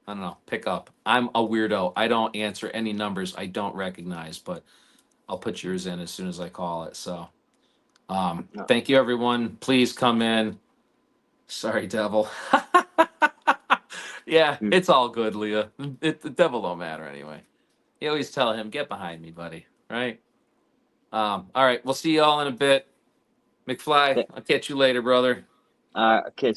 Speaker 2: I don't know, pick up. I'm a weirdo. I don't answer any numbers I don't recognize, but I'll put yours in as soon as I call it. So, thank you, everyone. Please come in. Sorry, devil. Yeah,
Speaker 1: Hmm.
Speaker 2: it's all good, Leah. The devil don't matter anyway. You always tell him, get behind me, buddy. Right? All right. We'll see y'all in a bit. McFly, I'll catch you later, brother.
Speaker 1: Okay.